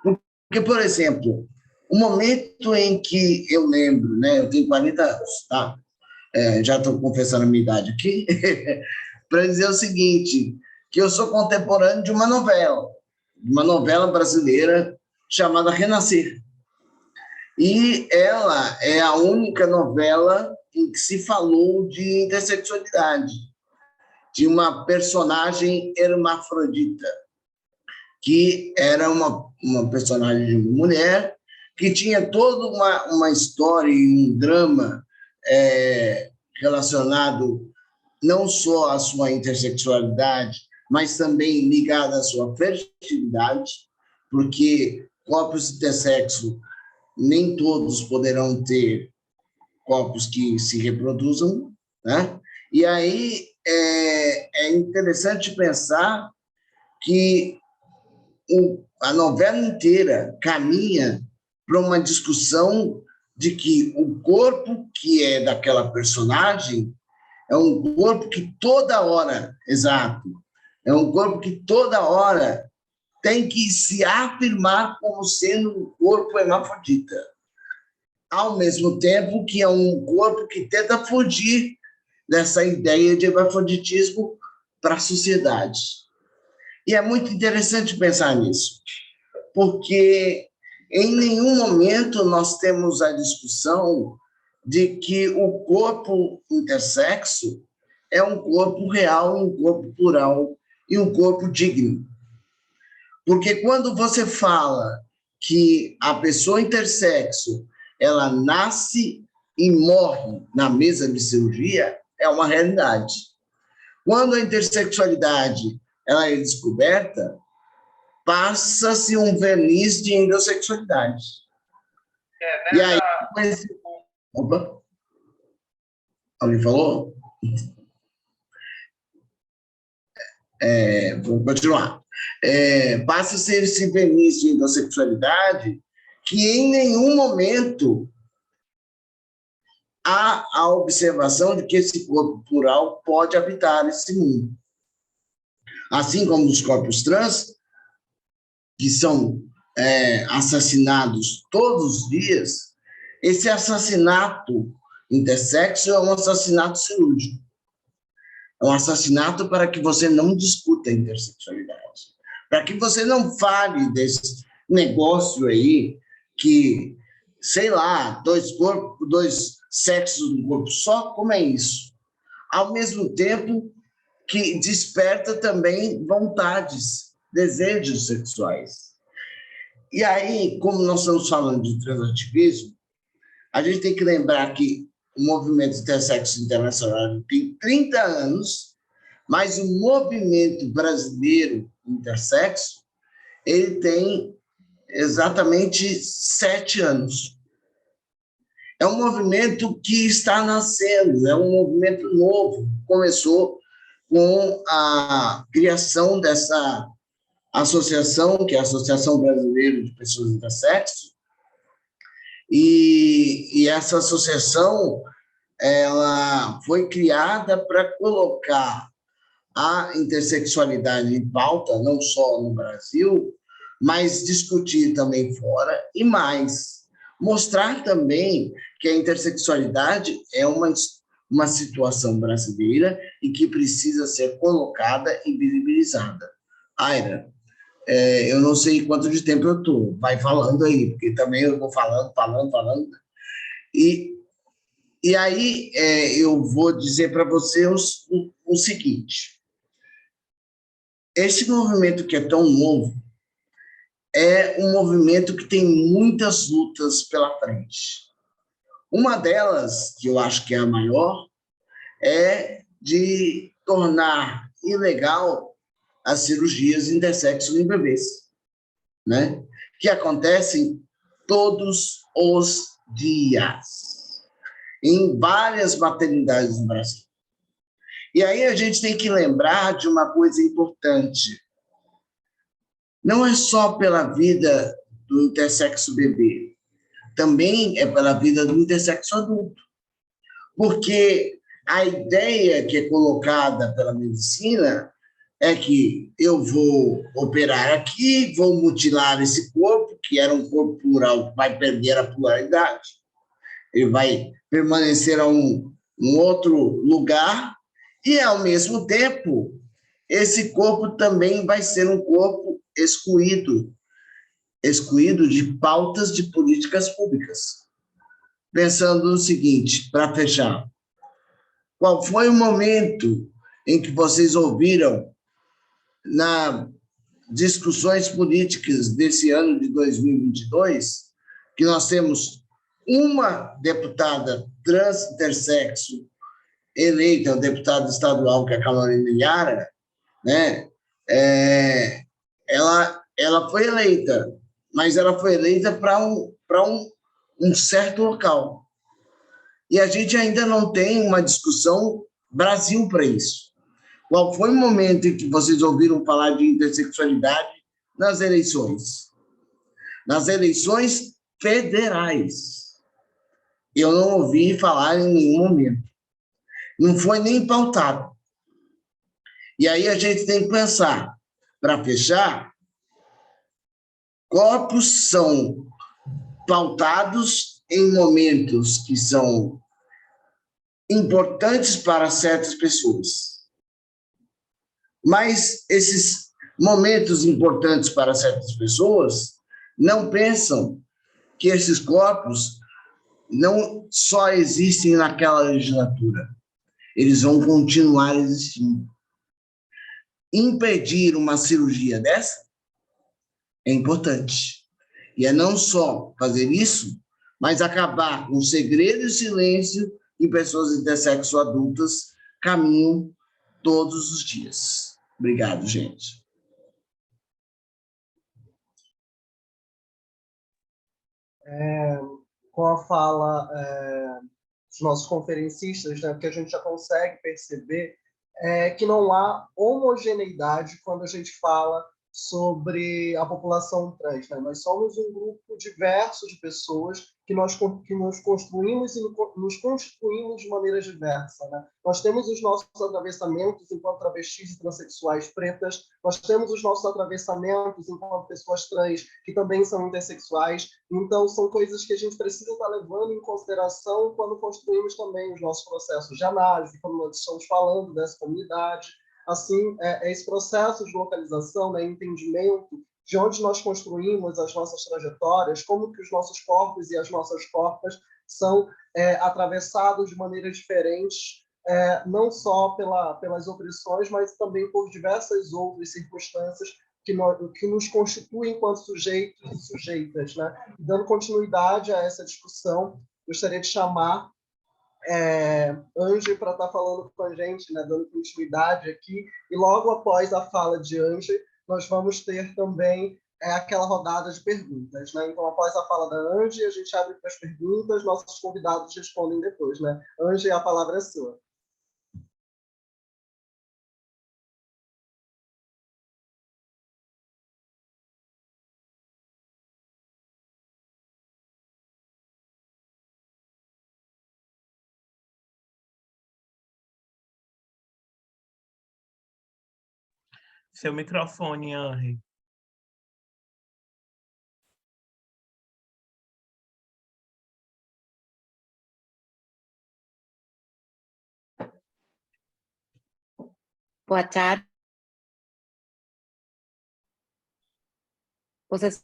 Porque, por exemplo, o momento em que eu lembro, né, eu tenho 40 anos, tá? Já estou confessando a minha idade aqui, para dizer o seguinte, que eu sou contemporâneo de uma novela brasileira chamada Renascer. E ela é a única novela em que se falou de intersexualidade, de uma personagem hermafrodita, que era uma personagem de uma mulher, que tinha toda uma história e um drama relacionado não só à sua intersexualidade, mas também ligado à sua fertilidade, porque corpos intersexos nem todos poderão ter corpos que se reproduzam, né? E aí é interessante pensar que a novela inteira caminha para uma discussão de que o corpo que é daquela personagem É um corpo que toda hora, exato, é um corpo que toda hora tem que se afirmar como sendo um corpo hermafrodita, ao mesmo tempo que é um corpo que tenta fugir dessa ideia de hermafroditismo para a sociedade. E é muito interessante pensar nisso, porque em nenhum momento nós temos a discussão de que o corpo intersexo é um corpo real, um corpo plural e um corpo digno. Porque quando você fala que a pessoa intersexo ela nasce e morre na mesa de cirurgia, é uma realidade. Quando a intersexualidade ela é descoberta, passa-se um verniz de endossexualidade. E aí, opa, alguém falou? Vamos continuar. Passa-se esse verniz de endossexualidade que em nenhum momento há a observação de que esse corpo plural pode habitar esse mundo. Assim como os corpos trans, que são assassinados todos os dias, esse assassinato intersexo é um assassinato cirúrgico. É um assassinato para que você não discuta a intersexualidade. Para que você não fale desse negócio aí que, sei lá, dois sexos no corpo só, como é isso? Ao mesmo tempo que desperta também vontades, desejos sexuais. E aí, como nós estamos falando de transativismo, a gente tem que lembrar que o movimento intersexo internacional tem 30 anos, mas o movimento brasileiro intersexo, ele tem exatamente 7 anos. É um movimento que está nascendo, é um movimento novo. Começou com a criação dessa associação, que é a Associação Brasileira de Pessoas Intersexo, e essa associação ela foi criada para colocar a intersexualidade em pauta, não só no Brasil, mas discutir também fora e mais. Mostrar também que a intersexualidade é uma situação brasileira e que precisa ser colocada e visibilizada. Aira, eu não sei quanto de tempo eu estou, vai falando aí, porque também eu vou falando. E aí eu vou dizer para você o seguinte: esse movimento que é tão novo é um movimento que tem muitas lutas pela frente. Uma delas, que eu acho que é a maior, é de tornar ilegal as cirurgias intersexo em bebês, né? Que acontecem todos os dias, em várias maternidades no Brasil. E aí a gente tem que lembrar de uma coisa importante. Não é só pela vida do intersexo bebê, também é pela vida do intersexo adulto. Porque a ideia que é colocada pela medicina é que eu vou operar aqui, vou mutilar esse corpo, que era um corpo plural, vai perder a pluralidade, ele vai permanecer a um outro lugar, e, ao mesmo tempo, esse corpo também vai ser um corpo excluído de pautas de políticas públicas. Pensando no seguinte, para fechar, qual foi o momento em que vocês ouviram, nas discussões políticas desse ano de 2022, que nós temos uma deputada trans intersexo eleita, deputada estadual, que é a Carolina Yara, né? Ela foi eleita, mas ela foi eleita para um certo local. E a gente ainda não tem uma discussão Brasil para isso. Qual foi o momento em que vocês ouviram falar de intersexualidade nas eleições? Nas eleições federais. Eu não ouvi falar em nenhum momento. não foi nem pautado. E aí a gente tem que pensar, para fechar, corpos são pautados em momentos que são importantes para certas pessoas. Mas esses momentos importantes para certas pessoas não pensam que esses corpos não só existem naquela legislatura, eles vão continuar existindo. Impedir uma cirurgia dessa é importante. E é não só fazer isso, mas acabar com o segredo e silêncio que pessoas intersexo adultas caminham todos os dias. Obrigado, gente. Com a fala dos nossos conferencistas, né, porque a gente já consegue perceber que não há homogeneidade quando a gente fala sobre a população trans. Né? Nós somos um grupo diverso de pessoas que nos construímos e nos constituímos de maneira diversa. Né? Nós temos os nossos atravessamentos enquanto travestis e transexuais pretas, nós temos os nossos atravessamentos enquanto pessoas trans que também são intersexuais. Então, são coisas que a gente precisa estar levando em consideração quando construímos também os nossos processos de análise, quando nós estamos falando dessa comunidade. Assim, esse processo de localização, né, entendimento de onde nós construímos as nossas trajetórias, como que os nossos corpos e as nossas corpas são atravessados de maneiras diferentes, não só pelas opressões, mas também por diversas outras circunstâncias que nos constituem enquanto sujeitos e sujeitas. Né? Dando continuidade a essa discussão, gostaria de chamar Angie para estar falando com a gente, né, dando continuidade aqui, e logo após a fala de Angie, nós vamos ter também aquela rodada de perguntas. Né? Então, após a fala da Angie, a gente abre para as perguntas, nossos convidados respondem depois. Né? Angie, a palavra é sua. Seu microfone, Henri. Boa tarde. Você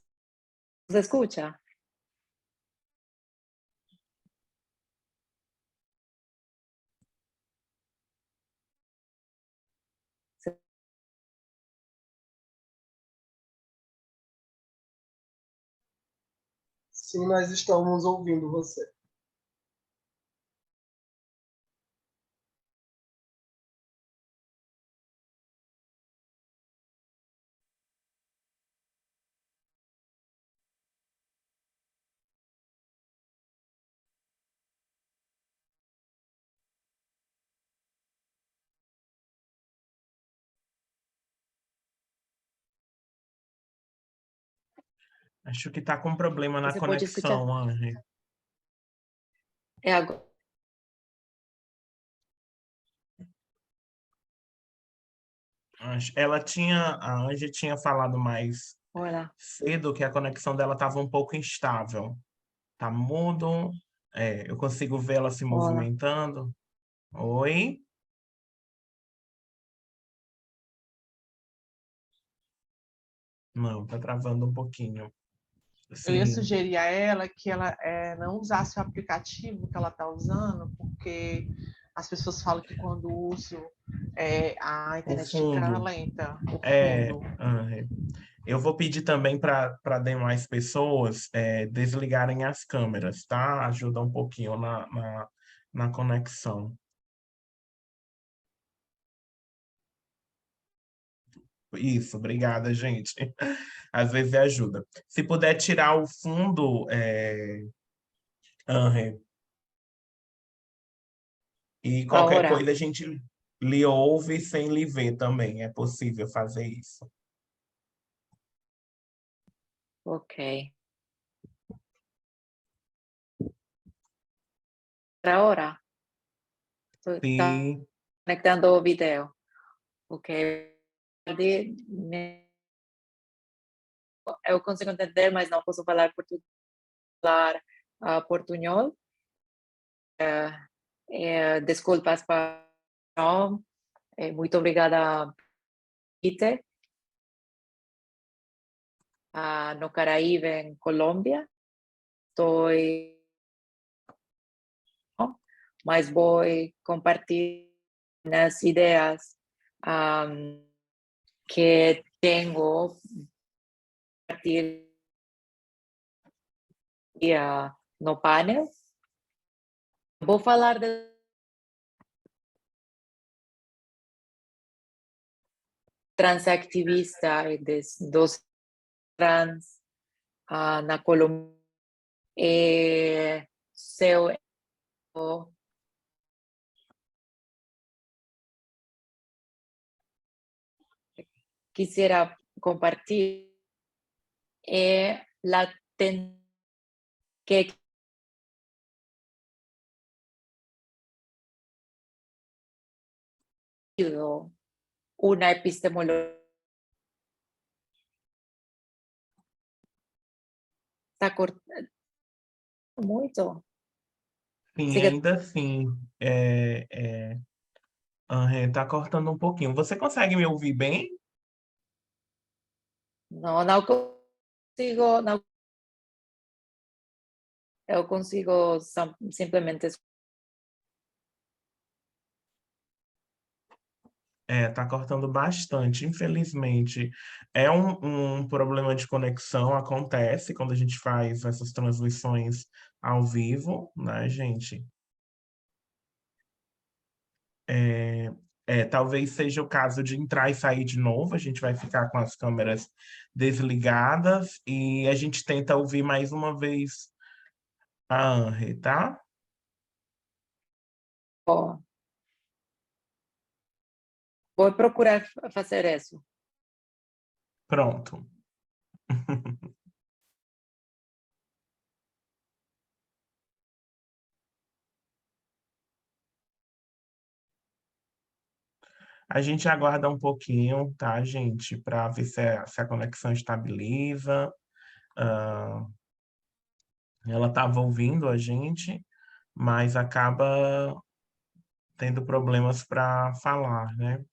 escuta? Sim, nós estamos ouvindo você. Acho que está com problema na Você pode escutar? conexão, Henri. É agora. A Angie tinha falado mais Olá. cedo que a conexão dela estava um pouco instável. Tá mudo. Eu consigo ver ela se Olá. movimentando. Oi? Não, tá travando um pouquinho. Eu ia Sim. sugerir a ela que ela não usasse o aplicativo que ela está usando, porque as pessoas falam que quando uso a internet fica lenta, o fundo. Henri. Eu vou pedir também para demais pessoas desligarem as câmeras, tá? Ajuda um pouquinho na conexão. Isso, obrigada, gente. Às vezes ajuda. Se puder tirar o fundo, Henri, e qualquer Agora. coisa a gente lhe ouve sem lhe ver também. É possível fazer isso. Ok. Ahora. Está Sim, conectando o vídeo. Ok. Eu consigo entender, mas não posso falar portunhol. Desculpas para não. Muito obrigada, Peter. No Caraíbe, em Colômbia. Estou, mas vou compartilhar umas ideias que tenho a partir no painel. Vou falar de transactivista dos trans na Colômbia. Seu quisiera compartir la que una epistemología está cortando muito. sim, Siga. ainda assim, tá cortando um pouquinho. Você consegue me ouvir bem? Não consigo, não, eu consigo simplesmente Tá cortando bastante, infelizmente. É um problema de conexão, acontece quando a gente faz essas transmissões ao vivo, né, gente? Talvez seja o caso de entrar e sair de novo, a gente vai ficar com as câmeras desligadas e a gente tenta ouvir mais uma vez a Anre, tá? vou procurar fazer isso. Pronto. A gente aguarda um pouquinho, tá, gente, para ver se a conexão estabiliza. Ah, ela estava ouvindo a gente, mas acaba tendo problemas para falar, né?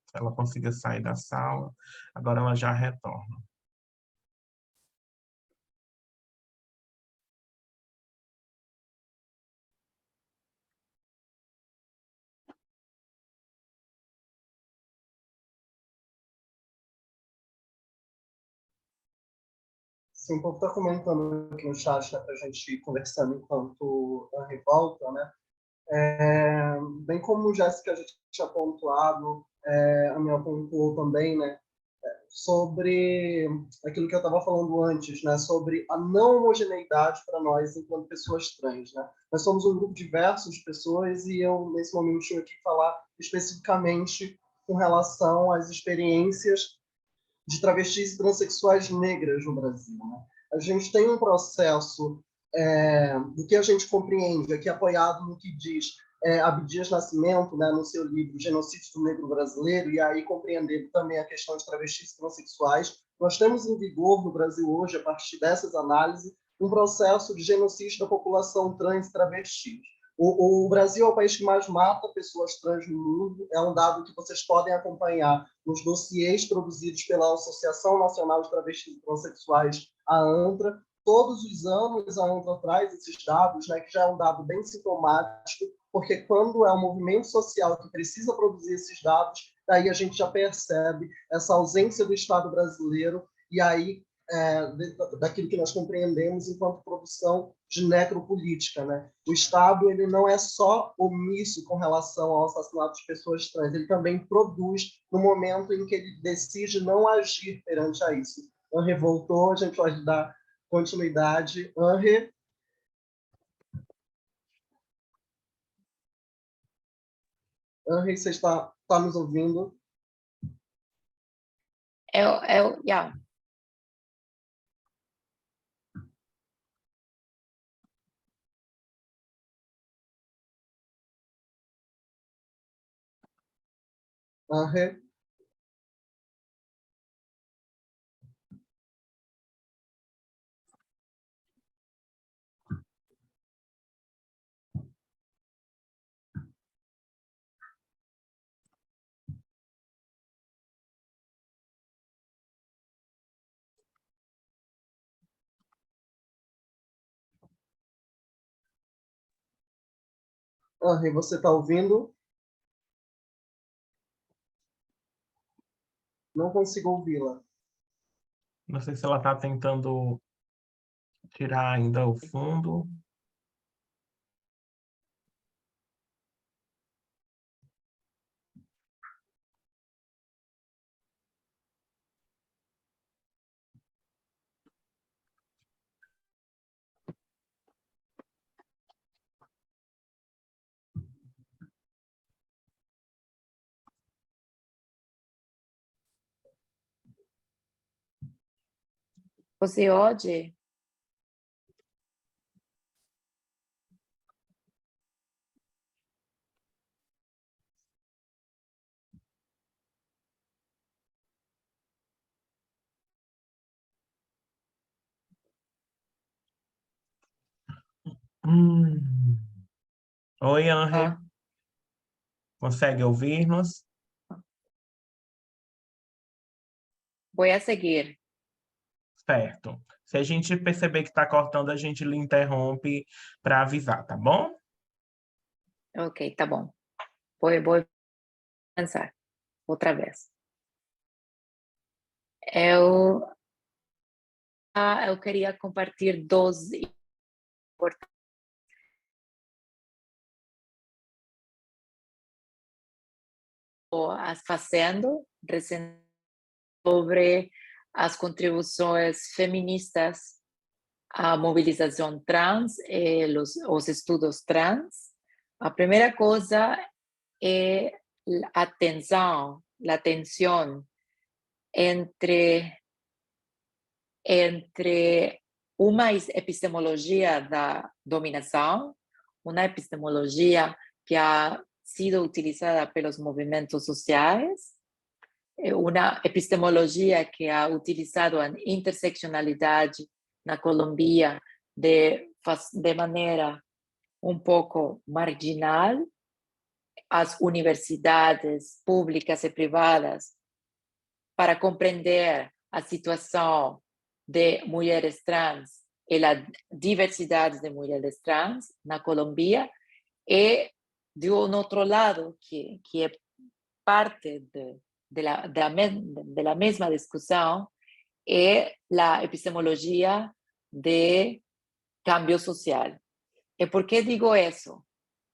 Se ela consiga sair da sala, agora ela já retorna. Sim, o povo está comentando aqui no chat, né, para a gente ir conversando enquanto a revolta, né? Bem como o Jéssica já tinha pontuado, a minha pontuou também, né? Sobre aquilo que eu estava falando antes, né? Sobre a não homogeneidade para nós enquanto pessoas trans, né? Nós somos um grupo diverso de pessoas e eu, nesse momento, tinha que falar especificamente com relação às experiências de travestis e transexuais negras no Brasil. Né? A gente tem um processo do que a gente compreende, aqui apoiado no que diz Abdias Nascimento, né, no seu livro Genocídio do Negro Brasileiro, e aí compreendendo também a questão de travestis e transexuais. Nós temos em vigor no Brasil hoje, a partir dessas análises, um processo de genocídio da população trans e travestis. O Brasil é o país que mais mata pessoas trans no mundo, é um dado que vocês podem acompanhar nos dossiês produzidos pela Associação Nacional de Travestis e Transsexuais, a ANTRA. Todos os anos a ANTRA traz esses dados, né, que já é um dado bem sintomático, porque quando é um movimento social que precisa produzir esses dados, daí a gente já percebe essa ausência do Estado brasileiro e aí daquilo que nós compreendemos enquanto produção de necropolítica, né? O Estado ele não é só omisso com relação ao assassinato de pessoas trans, ele também produz no momento em que ele decide não agir perante a isso. Henri voltou, a gente pode dar continuidade. Henri? Henri, você está nos ouvindo? Yeah. Henri? Henri, você está ouvindo? Não consigo ouvi-la. Não sei se ela está tentando tirar ainda o fundo. Você ouve? Hum. Oi, Henri. Ah, Consegue ouvir-nos? vou a seguir. Certo. Se a gente perceber que está cortando, a gente lhe interrompe para avisar, tá bom? Ok, tá bom. Vou pensar outra vez. Eu, eu queria compartilhar dois as fazendo sobre as contribuições feministas à mobilização trans e os estudos trans. A primeira coisa é a tensão entre uma epistemologia da dominação, uma epistemologia que ha sido utilizada pelos movimentos sociais, uma epistemologia que ha utilizado a interseccionalidade na Colômbia de maneira um pouco marginal, as universidades públicas e privadas, para compreender a situação de mulheres trans e a diversidade de mulheres trans na Colômbia, e de um outro lado, que é parte da mesma discussão, é a epistemologia de cambio social. E por que digo isso?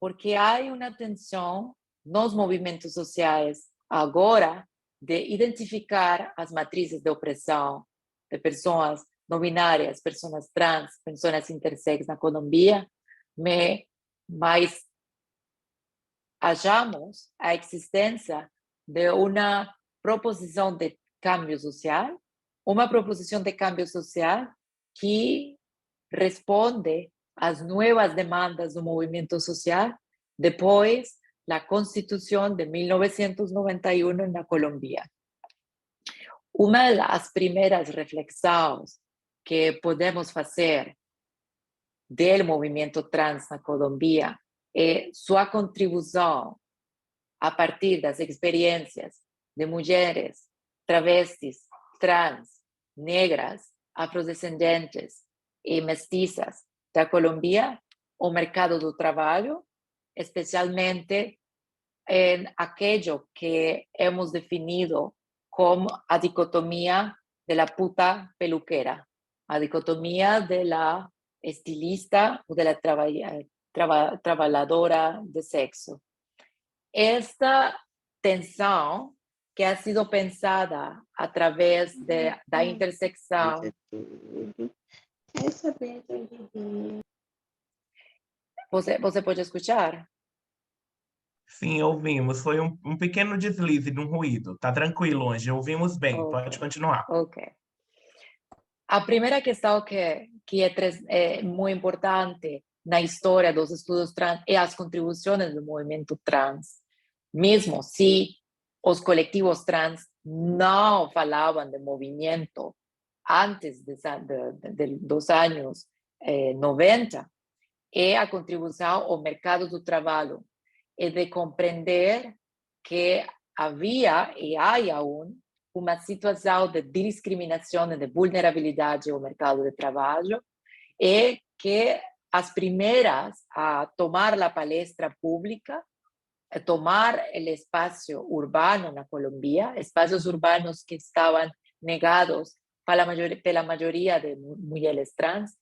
Porque há uma tensão nos movimentos sociais agora de identificar as matrizes de opressão de pessoas não binárias, pessoas trans, pessoas intersex na Colômbia, mas achamos a existência de uma proposição de cambio social, uma proposição de cambio social que responde às novas demandas do movimento social depois da Constituição de 1991 na Colômbia. Uma das primeiras reflexões que podemos fazer do movimento trans na Colômbia é sua contribuição a partir das experiências de mulheres, travestis, trans, negras, afrodescendentes e mestiças da Colômbia ao mercado do trabalho, especialmente em aquello que hemos definido como a dicotomia de la puta peluquera, a dicotomia de la estilista ou de la trabalhadora de sexo. Esta tensão que ha sido pensada através da intersecção. Você pode escutar? Sim, ouvimos. Foi um pequeno deslize de um ruído. Tá tranquilo, Angie. Ouvimos bem. Okay. Pode continuar. Ok. A primeira questão que é muito importante na história dos estudos trans é as contribuições do movimento trans. Mesmo se os colectivos trans não falavam de movimento antes dos anos 90, é a contribuição ao mercado do trabalho, é de compreender que havia e há aún uma situação de discriminação e de vulnerabilidade ao mercado de trabalho, e que as primeiras a tomar a palestra pública, a tomar o espaço urbano na Colômbia, espaços urbanos que estavam negados pela maioria de mulheres trans,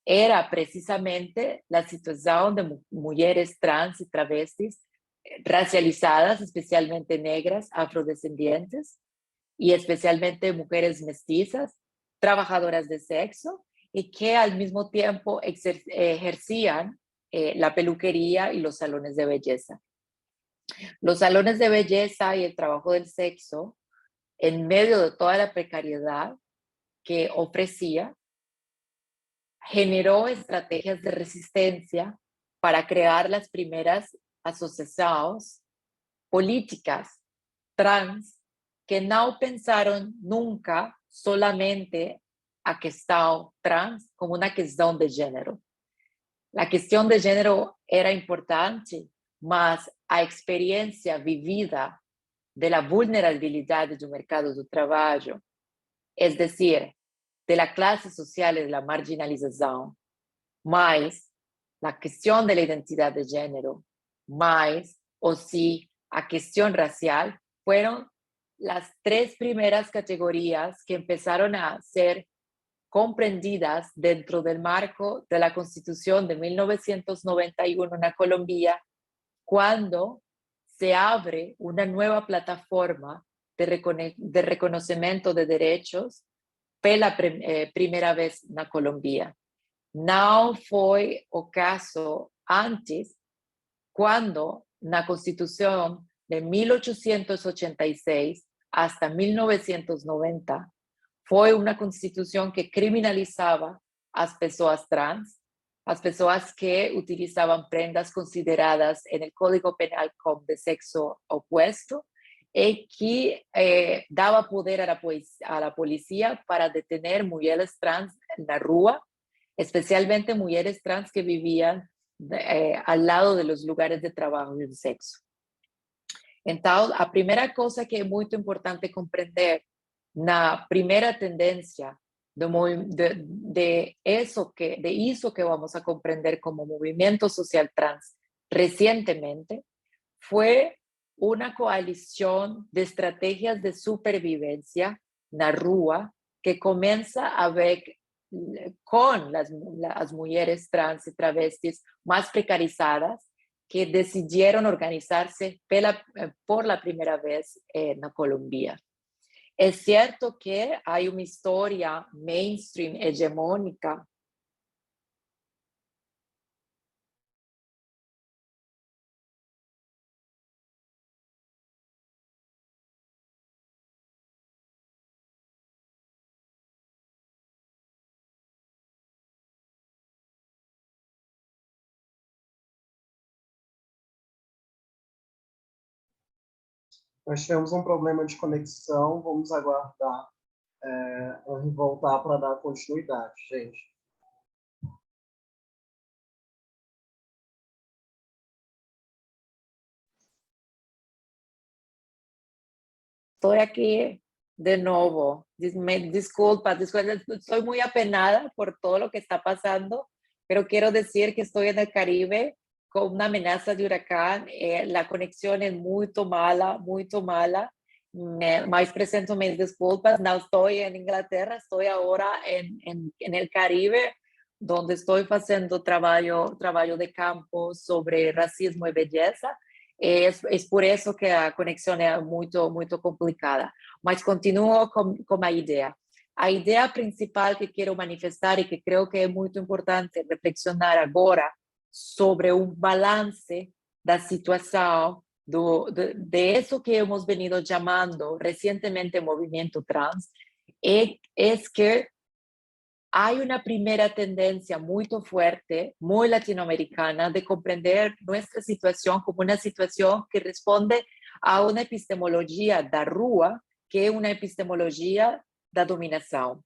era precisamente a situação de mulheres trans e travestis racializadas, especialmente negras, afrodescendientes, y especialmente mujeres mestizas, trabajadoras de sexo, y que al mismo tiempo ejercían la peluquería y los salones de belleza. Los salones de belleza y el trabajo del sexo, en medio de toda la precariedad que ofrecía, generó estrategias de resistencia para crear las primeras asociaciones políticas trans que no pensaron nunca solamente a questão trans como uma questão de gênero. A questão de gênero era importante, mas a experiência vivida da vulnerabilidade do mercado do trabalho, é decir, da classe social e da marginalização, mais a questão da identidade de gênero, mais, ou se a questão racial, foram as 3 primeiras categorias que empezaron a ser comprendidas dentro del marco de la Constitución de 1991 en Colombia, cuando se abre una nueva plataforma de reconocimiento de derechos pela primera vez en Colombia. No fue o caso antes, cuando la Constitución de 1886 hasta 1990 foi uma constituição que criminalizava as pessoas trans, as pessoas que utilizavam prendas consideradas no Código Penal como de sexo opuesto, e que dava poder à polícia para detener mulheres trans na rua, especialmente mulheres trans que viviam ao lado de los lugares de trabalho e de sexo. Então, a primeira coisa que é muito importante compreender na primeira tendência de isso que vamos a compreender como movimento social trans recientemente, foi uma coalição de estratégias de supervivência na rua que começa a ver com as mulheres trans e travestis mais precarizadas, que decidieron organizarse por la primera vez en Colombia. Es cierto que hay una historia mainstream hegemónica Nós tivemos um problema de conexão, vamos aguardar voltar para dar continuidade, gente. Estoy aquí de nuevo. Disculpa, estoy muy apenada por todo lo que está pasando, pero quiero decir que estoy en el Caribe con una amenaza de huracán. La conexión es muy mala, mais presento mis disculpas. No estoy en Inglaterra, estoy ahora en el Caribe, donde estoy haciendo trabajo de campo sobre racismo y belleza. Es por eso que a conexão é muito complicada. Mas continuo com a ideia. A ideia principal que quero manifestar e que creio que é muito importante reflexionar agora sobre um balance da situação de isso que hemos venido chamando recentemente movimento trans, é que há uma primeira tendência muito forte, muito latino-americana, de compreender nossa situação como uma situação que responde a uma epistemologia da rua, que é uma epistemologia da dominação.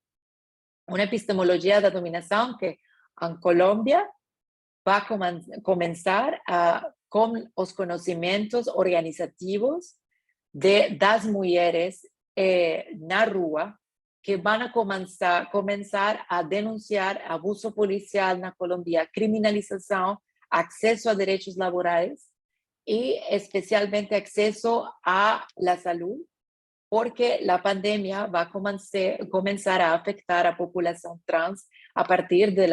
Uma epistemologia da dominação que, em Colômbia, vai começar com os conhecimentos organizativos das mulheres na rua, que vão começar a denunciar abuso policial na Colômbia, criminalização, acesso a direitos laborais e especialmente acesso à saúde, porque a pandemia vai começar a afectar a população trans a partir del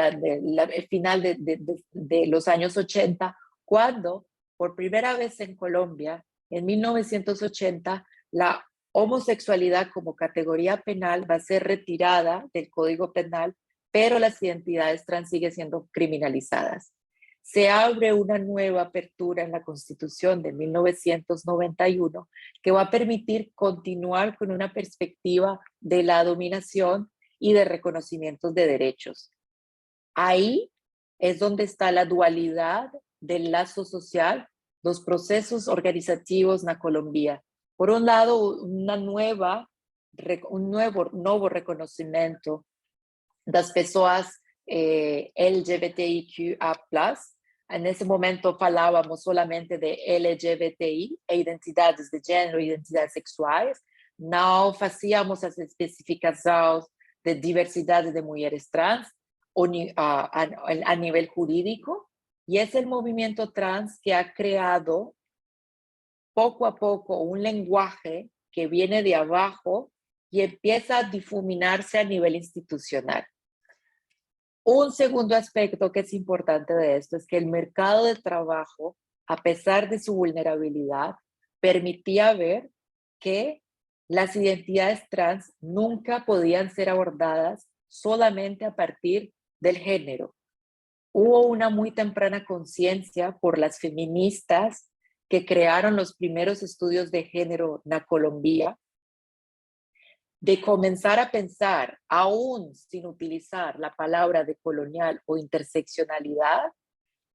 final de los años 80, cuando por primera vez en Colombia, en 1980, la homosexualidad como categoría penal va a ser retirada del Código Penal, pero las identidades trans siguen siendo criminalizadas. Se abre una nueva apertura en la Constitución de 1991 que va a permitir continuar con una perspectiva de la dominación y de reconocimientos de derechos. Ahí es donde está la dualidad del lazo social, los procesos organizativos en Colombia. Por un lado, un nuevo reconocimiento de las personas LGBTIQA+. En ese momento hablábamos solamente de LGBTI e identidades de género e identidades sexuais. Não hacíamos as especificações de diversidade de mulheres trans a nivel jurídico. Y es el movimiento trans que ha creado poco a poco un lenguaje que viene de abajo y empieza a difuminarse a nivel institucional. Un segundo aspecto que es importante de esto es que el mercado de trabajo, a pesar de su vulnerabilidad, permitía ver que las identidades trans nunca podían ser abordadas solamente a partir del género. Hubo una muy temprana conciencia por las feministas que crearon los primeros estudios de género en Colombia, de comenzar a pensar, aún sin utilizar la palabra decolonial o interseccionalidad,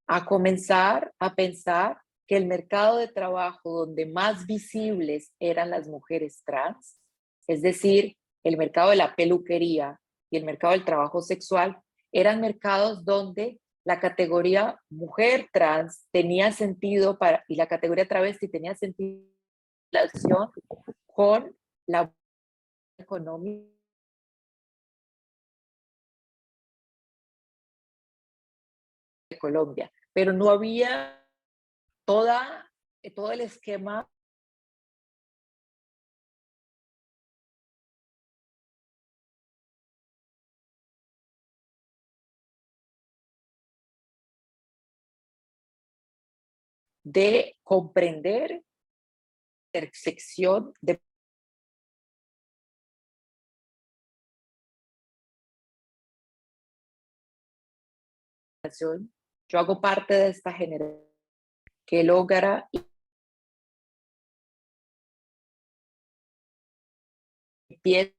a comenzar a pensar que el mercado de trabajo donde más visibles eran las mujeres trans, es decir, el mercado de la peluquería y el mercado del trabajo sexual, eran mercados donde la categoría mujer trans tenía sentido y la categoría travesti tenía sentido en relación con la económica de Colombia, pero no había todo el esquema de comprender la intersección de generación. Yo hago parte de esta generación que logra empieza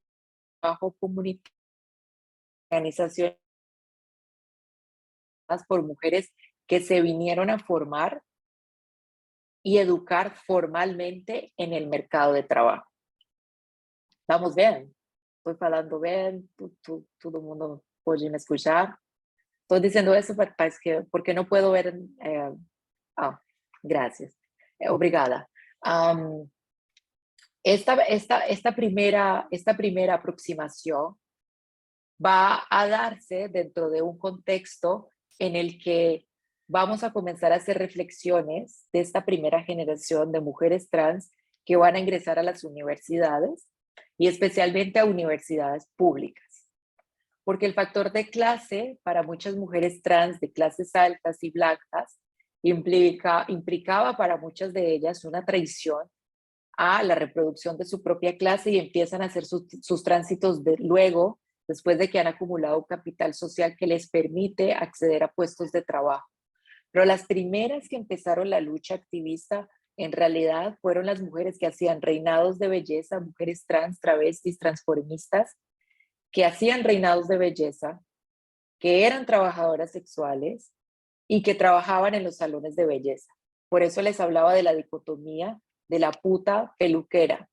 trabajo comunitario, organizaciones por mujeres que se vinieron a formar y educar formalmente en el mercado de trabajo. ¿Estamos bien? ¿Estoy hablando bien? ¿Todo el mundo puede me escuchar? Estoy diciendo eso porque no puedo ver. Gracias. Obrigada. Esta primera aproximación va a darse dentro de un contexto en el que vamos a comenzar a hacer reflexiones de esta primera generación de mujeres trans que van a ingresar a las universidades y especialmente a universidades públicas. Porque el factor de clase para muchas mujeres trans de clases altas y blancas implicaba para muchas de ellas una traición a la reproducción de su propia clase y empiezan a hacer sus tránsitos luego, después de que han acumulado capital social que les permite acceder a puestos de trabajo. Pero las primeras que empezaron la lucha activista en realidad fueron las mujeres que hacían reinados de belleza, mujeres trans, travestis, transformistas, que hacían reinados de belleza, que eran trabajadoras sexuales y que trabajaban en los salones de belleza. Por eso les hablaba de la dicotomía de la puta peluquera.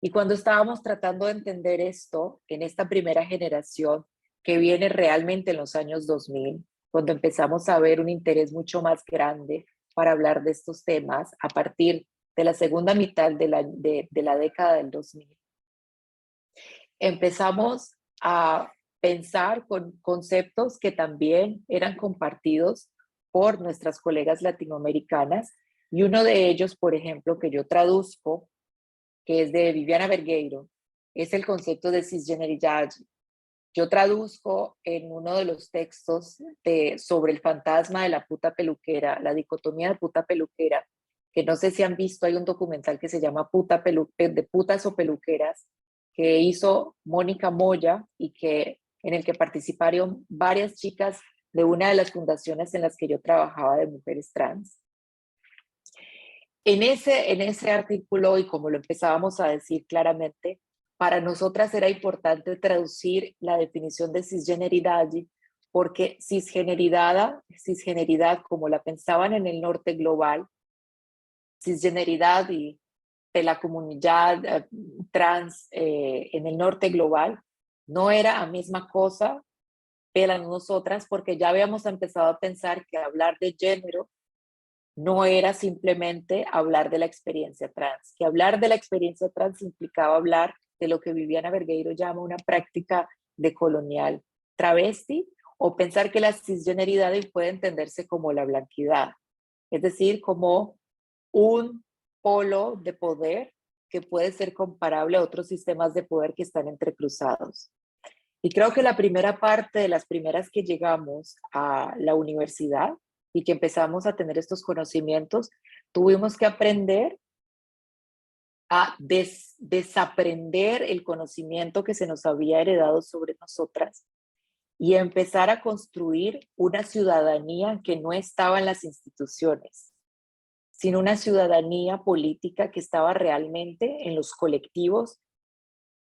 Y cuando estábamos tratando de entender esto, en esta primera generación que viene realmente en los años 2000, cuando empezamos a ver un interés mucho más grande para hablar de estos temas a partir de la segunda mitad de la década del 2000, empezamos a pensar con conceptos que también eran compartidos por nuestras colegas latinoamericanas, y uno de ellos, por ejemplo, que yo traduzco, que es de Viviana Vergueiro, es el concepto de cisgeneridad. Yo traduzco en uno de los textos sobre el fantasma de la puta peluquera, la dicotomía de puta peluquera, que no sé si han visto, hay un documental que se llama de putas o peluqueras, que hizo Mónica Moya y en el que participaron varias chicas de una de las fundaciones en las que yo trabajaba de mujeres trans. En ese artículo, y como lo empezábamos a decir claramente, para nosotras era importante traducir la definición de cisgeneridad, porque cisgeneridad, como la pensaban en el norte global, cisgeneridad y de la comunidad trans en el norte global, no era la misma cosa para nosotras, porque ya habíamos empezado a pensar que hablar de género no era simplemente hablar de la experiencia trans, que hablar de la experiencia trans implicaba hablar de lo que Viviana Vergueiro llama una práctica decolonial travesti, o pensar que la cisgeneridad puede entenderse como la blanquidad, es decir, como un polo de poder que puede ser comparable a otros sistemas de poder que están entrecruzados. Y creo que la primera parte, de las primeras que llegamos a la universidad y que empezamos a tener estos conocimientos, tuvimos que aprender a desaprender el conocimiento que se nos había heredado sobre nosotras y empezar a construir una ciudadanía que no estaba en las instituciones, sino una ciudadanía política que estaba realmente en los colectivos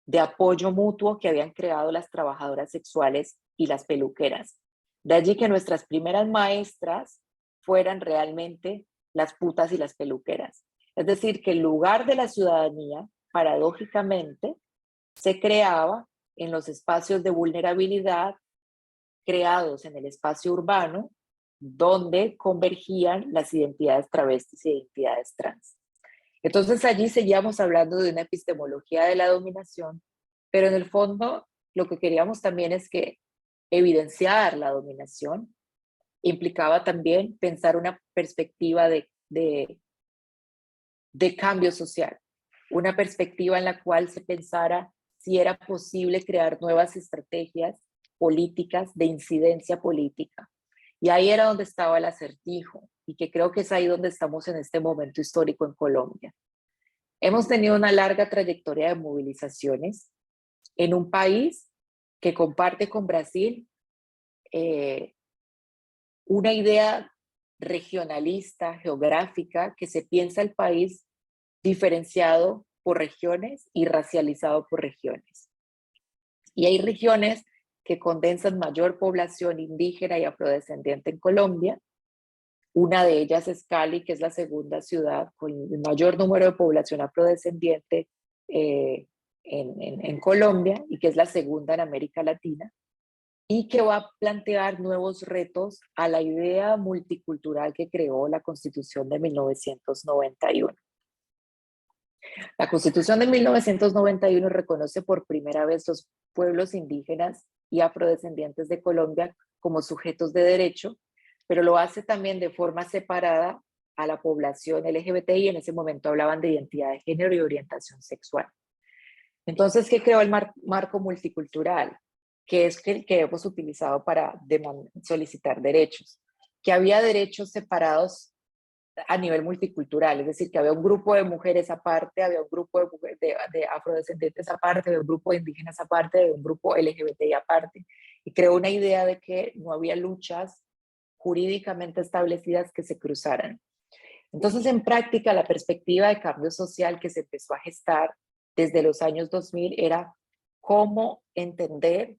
de apoyo mutuo que habían creado las trabajadoras sexuales y las peluqueras. De allí que nuestras primeras maestras fueran realmente las putas y las peluqueras. Es decir, que el lugar de la ciudadanía, paradójicamente, se creaba en los espacios de vulnerabilidad creados en el espacio urbano, donde convergían las identidades travestis y identidades trans. Entonces allí seguíamos hablando de una epistemología de la dominación, pero en el fondo lo que queríamos también es que evidenciar la dominación implicaba también pensar una perspectiva de cambio social, una perspectiva en la cual se pensara si era posible crear nuevas estrategias políticas de incidencia política. Y ahí era donde estaba el acertijo, y que creo que es ahí donde estamos en este momento histórico en Colombia. Hemos tenido una larga trayectoria de movilizaciones en un país que comparte con Brasil una idea regionalista, geográfica, que se piensa el país diferenciado por regiones y racializado por regiones. Y hay regiones que condensan mayor población indígena y afrodescendiente en Colombia. Una de ellas es Cali, que es la segunda ciudad con el mayor número de población afrodescendiente en Colombia, y que es la segunda en América Latina, y que va a plantear nuevos retos a la idea multicultural que creó la Constitución de 1991. La Constitución de 1991 reconoce por primera vez los pueblos indígenas y afrodescendientes de Colombia como sujetos de derecho, pero lo hace también de forma separada a la población LGBTI. En ese momento hablaban de identidad de género y orientación sexual. Entonces, ¿qué creó el marco multicultural? Que es el que hemos utilizado para solicitar derechos, que había derechos separados a nivel multicultural, es decir, que había un grupo de mujeres aparte, había un grupo de afrodescendientes aparte, había un grupo de indígenas aparte, había un grupo LGBTI aparte, y creó una idea de que no había luchas jurídicamente establecidas que se cruzaran. Entonces, en práctica, la perspectiva de cambio social que se empezó a gestar desde los años 2000 era cómo entender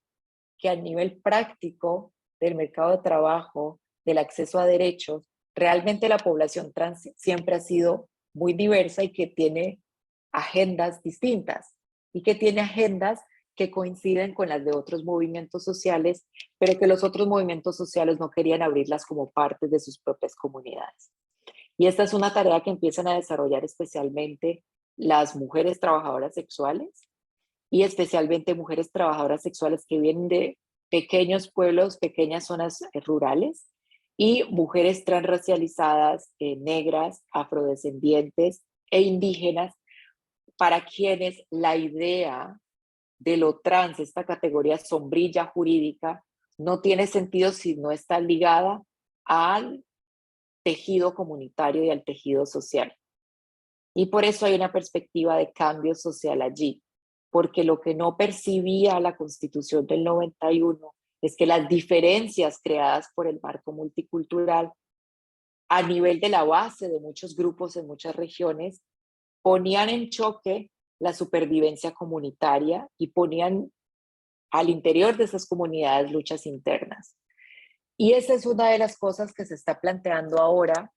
que a nivel práctico del mercado de trabajo, del acceso a derechos, realmente la población trans siempre ha sido muy diversa y que tiene agendas distintas y que tiene agendas que coinciden con las de otros movimientos sociales, pero que los otros movimientos sociales no querían abrirlas como parte de sus propias comunidades. Y esta es una tarea que empiezan a desarrollar especialmente las mujeres trabajadoras sexuales y especialmente mujeres trabajadoras sexuales que vienen de pequeños pueblos, pequeñas zonas rurales, y mujeres transracializadas, negras, afrodescendientes e indígenas, para quienes la idea de lo trans, esta categoría sombrilla jurídica, no tiene sentido si no está ligada al tejido comunitario y al tejido social. Y por eso hay una perspectiva de cambio social allí, porque lo que no percibía la Constitución del 91 es que las diferencias creadas por el marco multicultural a nivel de la base de muchos grupos en muchas regiones ponían en choque la supervivencia comunitaria y ponían al interior de esas comunidades luchas internas. Y esa es una de las cosas que se está planteando ahora.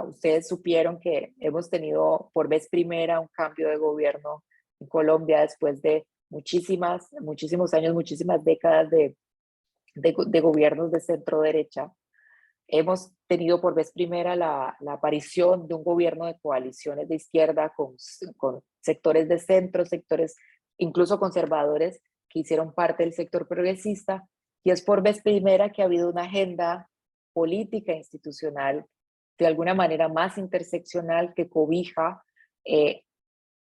Ustedes supieron que hemos tenido por vez primera un cambio de gobierno en Colombia después de muchísimos años, muchísimas décadas de gobiernos de centro derecha. Hemos tenido por vez primera la aparición de un gobierno de coaliciones de izquierda con sectores de centro, sectores incluso conservadores que hicieron parte del sector progresista, y es por vez primera que ha habido una agenda política institucional de alguna manera más interseccional que cobija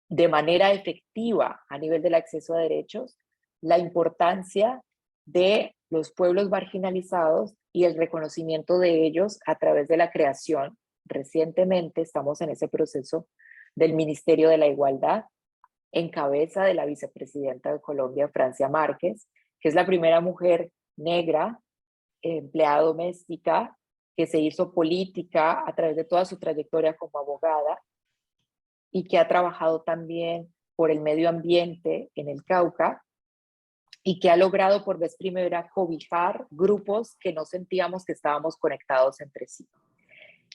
de manera efectiva a nivel del acceso a derechos la importancia de los pueblos marginalizados y el reconocimiento de ellos a través de la creación. Recientemente estamos en ese proceso del Ministerio de la Igualdad, en cabeza de la vicepresidenta de Colombia, Francia Márquez, que es la primera mujer negra, empleada doméstica, que se hizo política a través de toda su trayectoria como abogada y que ha trabajado también por el medio ambiente en el Cauca y que ha logrado por vez primera cobijar grupos que no sentíamos que estábamos conectados entre sí.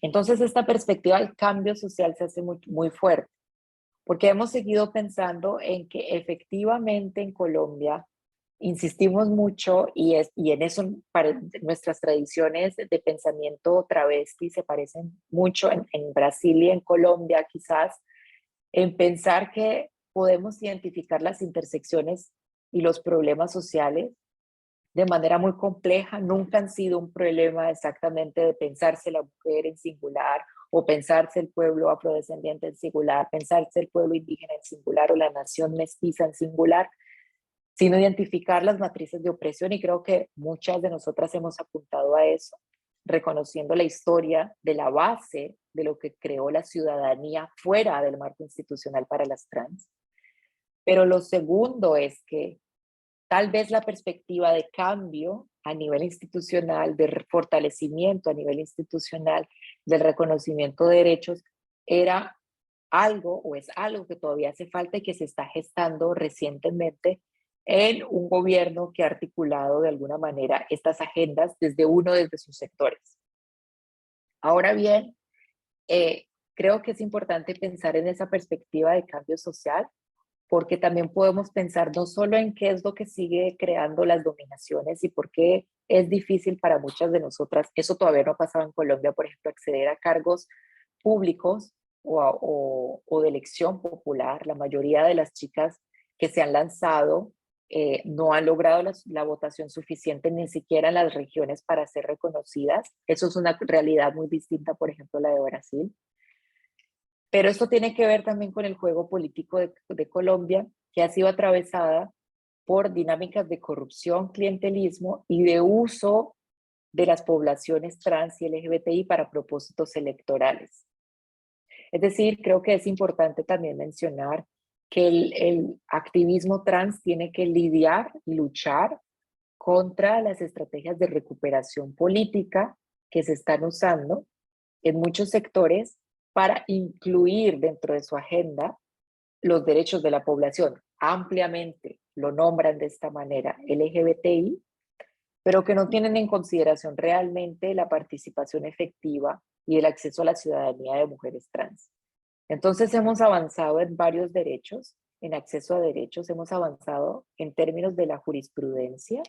Entonces esta perspectiva del cambio social se hace muy, muy fuerte, porque hemos seguido pensando en que efectivamente en Colombia insistimos mucho y en eso nuestras tradiciones de pensamiento travesti se parecen mucho en Brasil y en Colombia quizás, en pensar que podemos identificar las intersecciones y los problemas sociales de manera muy compleja. Nunca han sido un problema exactamente de pensarse la mujer en singular o pensarse el pueblo afrodescendiente en singular, pensarse el pueblo indígena en singular o la nación mestiza en singular, sino identificar las matrices de opresión, y creo que muchas de nosotras hemos apuntado a eso, reconociendo la historia de la base de lo que creó la ciudadanía fuera del marco institucional para las trans. Pero lo segundo es que tal vez la perspectiva de cambio a nivel institucional, de fortalecimiento a nivel institucional, del reconocimiento de derechos, era algo o es algo que todavía hace falta y que se está gestando recientemente en un gobierno que ha articulado de alguna manera estas agendas desde sus sectores. Ahora bien, creo que es importante pensar en esa perspectiva de cambio social, porque también podemos pensar no solo en qué es lo que sigue creando las dominaciones y por qué es difícil para muchas de nosotras, eso todavía no ha pasado en Colombia, por ejemplo, acceder a cargos públicos o de elección popular. La mayoría de las chicas que se han lanzado no han logrado la votación suficiente ni siquiera en las regiones para ser reconocidas. Eso es una realidad muy distinta, por ejemplo, a la de Brasil. Pero esto tiene que ver también con el juego político de Colombia, que ha sido atravesada por dinámicas de corrupción, clientelismo y de uso de las poblaciones trans y LGBTI para propósitos electorales. Es decir, creo que es importante también mencionar que el activismo trans tiene que lidiar y luchar contra las estrategias de recuperación política que se están usando en muchos sectores para incluir dentro de su agenda los derechos de la población. Ampliamente lo nombran de esta manera LGBTI, pero que no tienen en consideración realmente la participación efectiva y el acceso a la ciudadanía de mujeres trans. Entonces hemos avanzado en varios derechos, en acceso a derechos, hemos avanzado en términos de la jurisprudencia.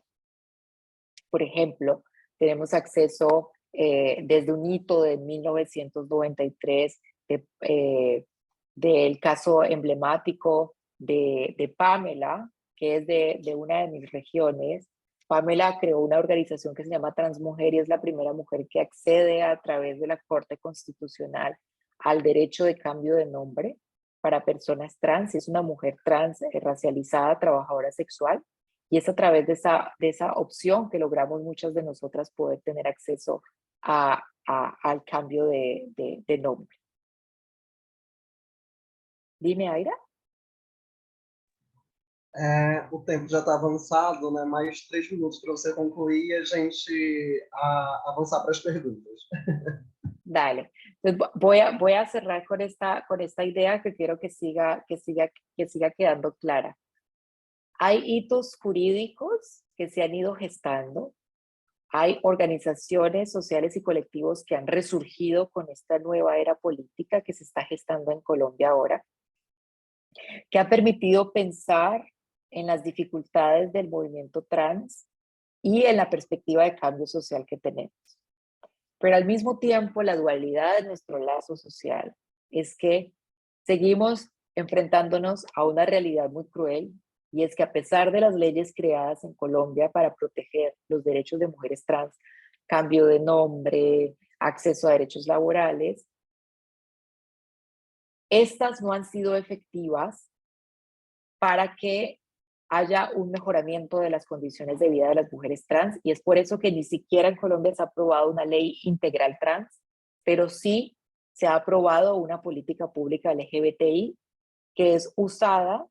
Por ejemplo, tenemos acceso desde un hito de 1993 del caso emblemático de Pamela, que es de una de mis regiones. Pamela creó una organización que se llama Transmujer y es la primera mujer que accede a través de la Corte Constitucional al derecho de cambio de nombre para personas trans. Es una mujer trans, racializada, trabajadora sexual, y es a través de esa opción que logramos muchas de nosotras poder tener acceso al cambio de nombre. Dime, Aira. O tempo já está avançado, né? Mais 3 minutos para você concluir e a gente avançar para as perguntas. Dale. Entonces voy a cerrar con esta idea que quiero que siga quedando clara. Hay hitos jurídicos que se han ido gestando. Hay organizaciones sociales y colectivos que han resurgido con esta nueva era política que se está gestando en Colombia ahora, que ha permitido pensar en las dificultades del movimiento trans y en la perspectiva de cambio social que tenemos. Pero al mismo tiempo, la dualidad de nuestro lazo social es que seguimos enfrentándonos a una realidad muy cruel, y es que a pesar de las leyes creadas en Colombia para proteger los derechos de mujeres trans, cambio de nombre, acceso a derechos laborales, estas no han sido efectivas para que haya un mejoramiento de las condiciones de vida de las mujeres trans, y es por eso que ni siquiera en Colombia se ha aprobado una ley integral trans, pero sí se ha aprobado una política pública LGBTI que es usada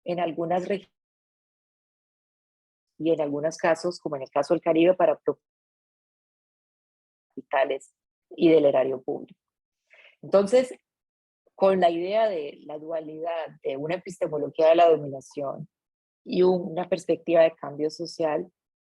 en algunas regiones y en algunos casos, como en el caso del Caribe, para hospitales y del erario público. Entonces, con la idea de la dualidad de una epistemología de la dominación y una perspectiva de cambio social,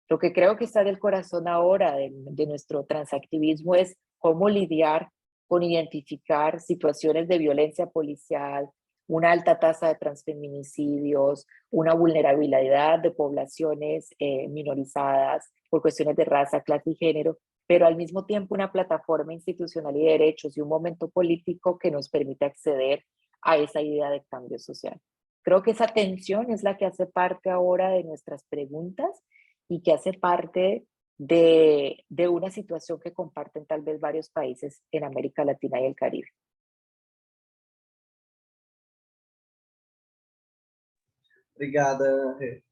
lo que creo que está del corazón ahora de nuestro transactivismo es cómo lidiar con identificar situaciones de violencia policial, una alta tasa de transfeminicidios, una vulnerabilidad de poblaciones minorizadas por cuestiones de raza, clase y género, pero al mismo tiempo una plataforma institucional y de derechos y un momento político que nos permite acceder a esa idea de cambio social. Creo que esa tensión es la que hace parte ahora de nuestras preguntas y que hace parte de una situación que comparten tal vez varios países en América Latina y el Caribe. Obrigada, Rê.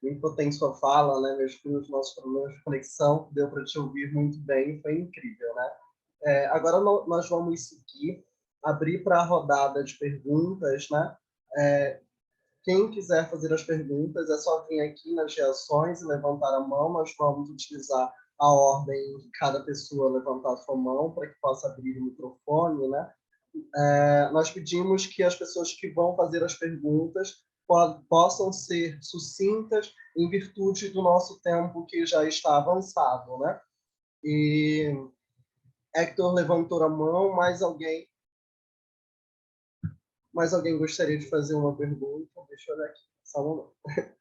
Muito potente sua fala, né? Mesmo com os nossos problemas de conexão, deu para te ouvir muito bem, foi incrível, né? Agora nós vamos seguir, abrir para a rodada de perguntas, né? Quem quiser fazer as perguntas, é só vir aqui nas reações e levantar a mão. Nós vamos utilizar a ordem de cada pessoa levantar a sua mão para que possa abrir o microfone, né? Nós pedimos que as pessoas que vão fazer as perguntas possam ser sucintas em virtude do nosso tempo que já está avançado, né? E Hector levantou a mão, mais alguém gostaria de fazer uma pergunta? Deixa eu olhar aqui, só um momento. Deixa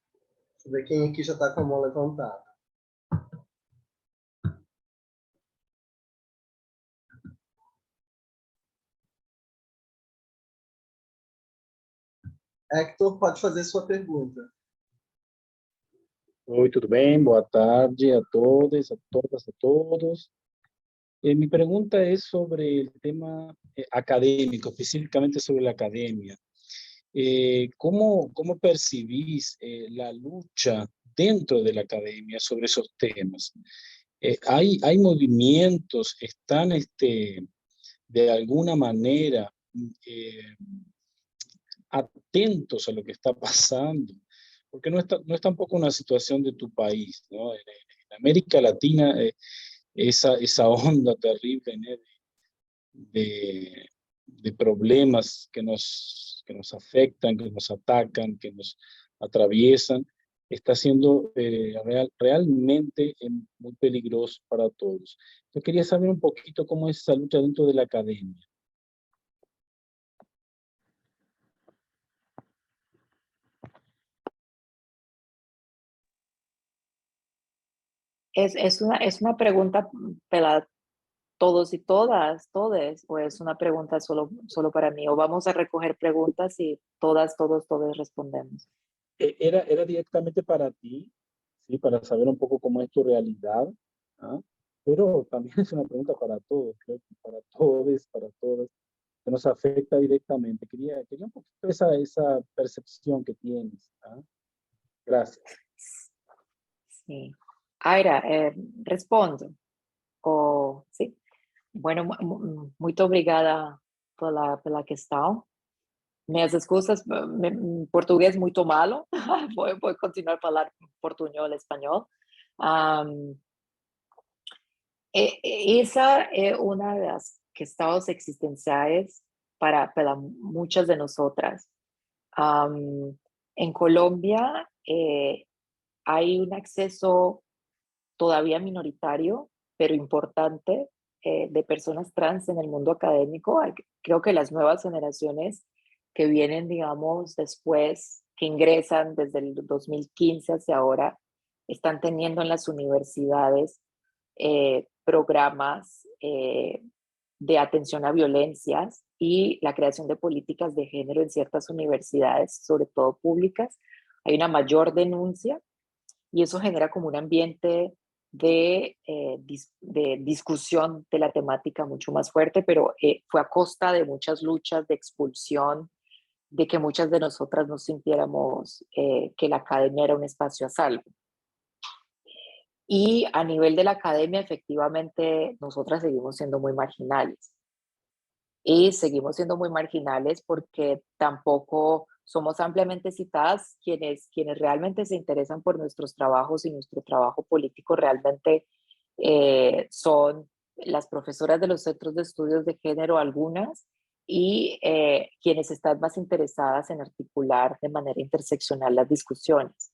eu ver quem aqui já está com a mão levantada. Hector, pode fazer sua pergunta. Oi, tudo bem? Boa tarde a todos, a todas, a todos. Mi pregunta es sobre el tema académico, específicamente sobre la academia. ¿Cómo percibís la lucha dentro de la academia sobre esos temas? ¿Hay movimientos, están de alguna manera atentos a lo que está pasando? Porque no es tampoco una situación de tu país, ¿no? En América Latina, esa onda terrible, ¿no? de problemas que nos afectan, que nos atacan, que nos atraviesan, está siendo realmente muy peligroso para todos. Yo quería saber un poquito cómo es esa lucha dentro de la academia. Es una pregunta para todos y todas, todes, o es una pregunta solo para mí, o vamos a recoger preguntas y todas, todos respondemos. Era directamente para ti, ¿sí? Para saber un poco cómo es tu realidad, ¿ah? Pero también es una pregunta para todos, creo que para todos, para todas, que nos afecta directamente. Quería un poquito esa percepción que tienes, ¿ah? Gracias. Sí. Aira, respondo. O, sí. Bueno, muito obrigada pela questão. Minhas excusas, português muito malo. Vou continuar a falar portunhol, espanhol. Um, esa es una de las questões existenciales para muchas de nosotras. En Colombia hay un acceso todavía minoritario, pero importante, de personas trans en el mundo académico. Creo que las nuevas generaciones que vienen, digamos, después, que ingresan desde el 2015 hacia ahora, están teniendo en las universidades programas de atención a violencias y la creación de políticas de género en ciertas universidades, sobre todo públicas. Hay una mayor denuncia y eso genera como un ambiente de discusión de la temática mucho más fuerte, pero fue a costa de muchas luchas de expulsión, de que muchas de nosotras nos sintiéramos que la academia era un espacio a salvo. Y a nivel de la academia, efectivamente, nosotras seguimos siendo muy marginales. Y seguimos siendo muy marginales porque tampoco somos ampliamente citadas quienes realmente se interesan por nuestros trabajos y nuestro trabajo político realmente son las profesoras de los centros de estudios de género, algunas, y quienes están más interesadas en articular de manera interseccional las discusiones.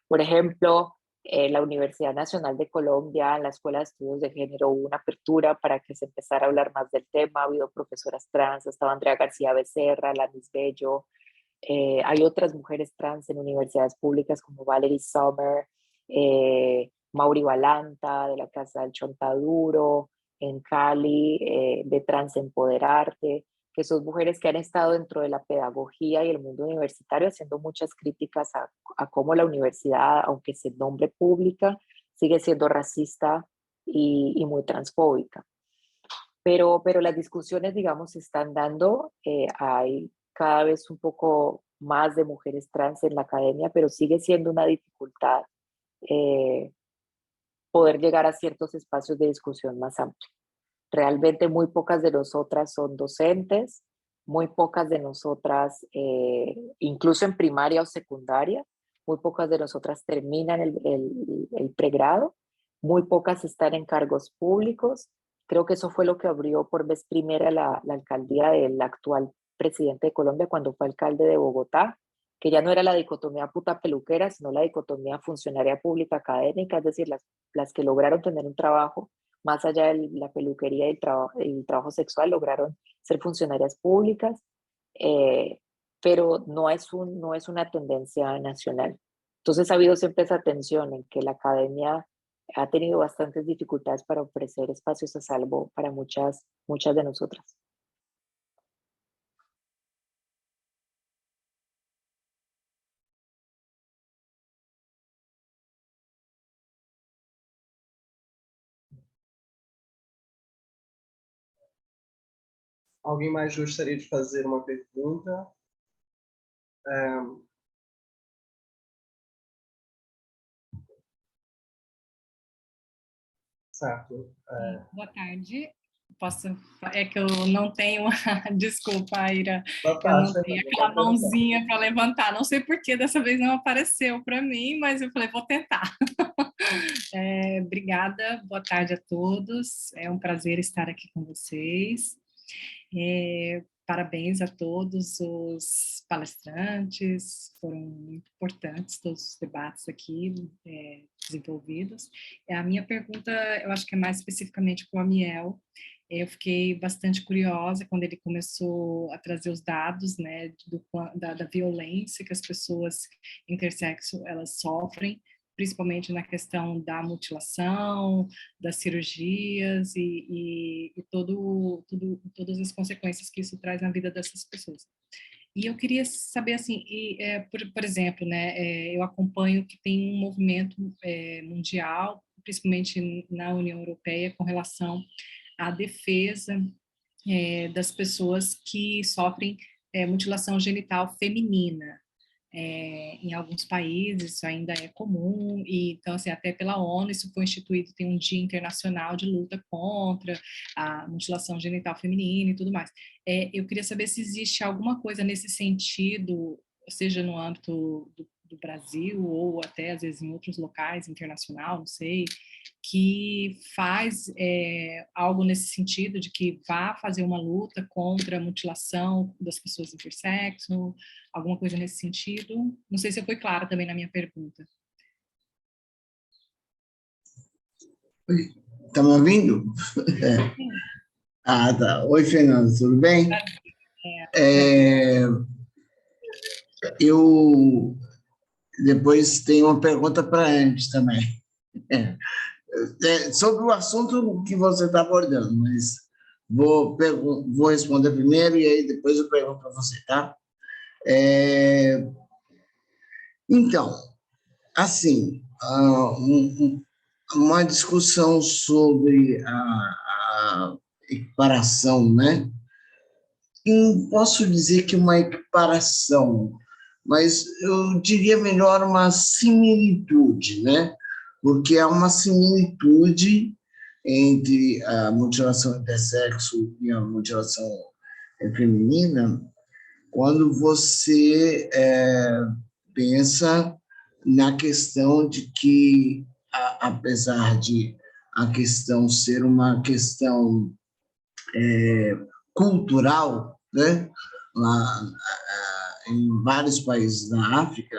Por ejemplo, la Universidad Nacional de Colombia, en la Escuela de Estudios de Género, hubo una apertura para que se empezara a hablar más del tema. Ha habido profesoras trans, estaba Andrea García Becerra, Lanis Bello. Hay otras mujeres trans en universidades públicas como Valerie Sommer, Mauri Balanta, de la Casa del Chontaduro, en Cali, de Trans Empoderarte, que son mujeres que han estado dentro de la pedagogía y el mundo universitario haciendo muchas críticas a cómo la universidad, aunque se nombre pública, sigue siendo racista y muy transfóbica. Pero las discusiones, digamos, se están dando. Hay cada vez un poco más de mujeres trans en la academia, pero sigue siendo una dificultad poder llegar a ciertos espacios de discusión más amplios. Realmente muy pocas de nosotras son docentes, muy pocas de nosotras, incluso en primaria o secundaria, muy pocas de nosotras terminan el pregrado, muy pocas están en cargos públicos. Creo que eso fue lo que abrió por vez primera la alcaldía del actual presidente de Colombia cuando fue alcalde de Bogotá, que ya no era la dicotomía puta peluquera, sino la dicotomía funcionaria pública académica, es decir, las que lograron tener un trabajo más allá de la peluquería y el trabajo sexual, lograron ser funcionarias públicas, pero no es una tendencia nacional. Entonces ha habido siempre esa tensión en que la academia ha tenido bastantes dificultades para ofrecer espacios a salvo para muchas de nosotras. Alguém mais gostaria de fazer uma pergunta? Certo. Boa tarde. É que eu não tenho, desculpa, Aira, eu não tenho aquela mãozinha para levantar. Não sei por que dessa vez não apareceu para mim, mas eu falei, vou tentar. Obrigada, boa tarde a todos. É um prazer estar aqui com vocês. parabéns a todos os palestrantes, foram muito importantes todos os debates aqui desenvolvidos. A minha pergunta, eu acho que é mais especificamente para o Amiel. Eu fiquei bastante curiosa quando ele começou a trazer os dados, né, da violência que as pessoas intersexo elas sofrem, principalmente na questão da mutilação, das cirurgias e todas as consequências que isso traz na vida dessas pessoas. E eu queria saber, assim, por exemplo, né, eu acompanho que tem um movimento mundial, principalmente na União Europeia, com relação à defesa das pessoas que sofrem mutilação genital feminina. Em alguns países isso ainda é comum, e então, assim, até pela ONU isso foi instituído, tem um dia internacional de luta contra a mutilação genital feminina e tudo mais. Eu queria saber se existe alguma coisa nesse sentido, seja no âmbito do Brasil ou até às vezes em outros locais, internacional, não sei, que faz algo nesse sentido de que vá fazer uma luta contra a mutilação das pessoas intersexo, alguma coisa nesse sentido. Não sei se eu fui clara também na minha pergunta. Está me ouvindo? Ah, tá. Oi, Fernando, tudo bem? Eu depois tenho uma pergunta para antes também. Sobre o assunto que você está abordando, mas vou responder primeiro e aí depois eu pergunto para você, tá? Então, assim, uma discussão sobre a equiparação, né? Não posso dizer que uma equiparação, mas eu diria melhor uma similitude, né? Porque há uma similitude entre a mutilação intersexo e a mutilação feminina quando você pensa na questão de que, apesar de a questão ser uma questão cultural, né? Lá, em vários países da África,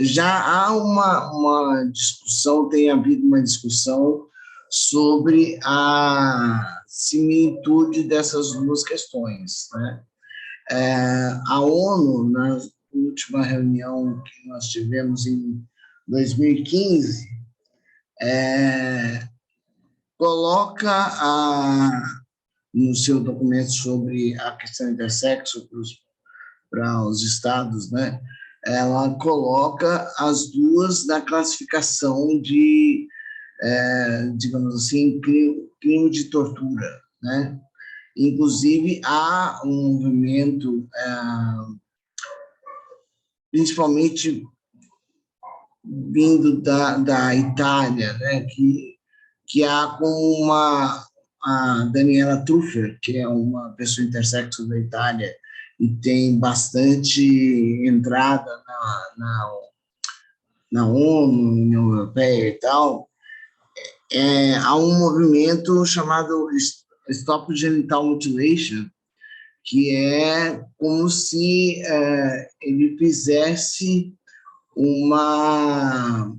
já há uma discussão, tem havido uma discussão sobre a similitude dessas duas questões, né? A ONU, na última reunião que nós tivemos em 2015, coloca no seu documento sobre a questão intersexo para os estados, né? Ela coloca as duas na classificação de, digamos assim, crime de tortura, né? Inclusive, há um movimento, principalmente vindo da Itália, né? Que há como a Daniela Truffer, que é uma pessoa intersexo da Itália e tem bastante entrada na ONU, União Europeia e tal, há um movimento chamado Stop Genital Mutilation, que é como se ele fizesse uma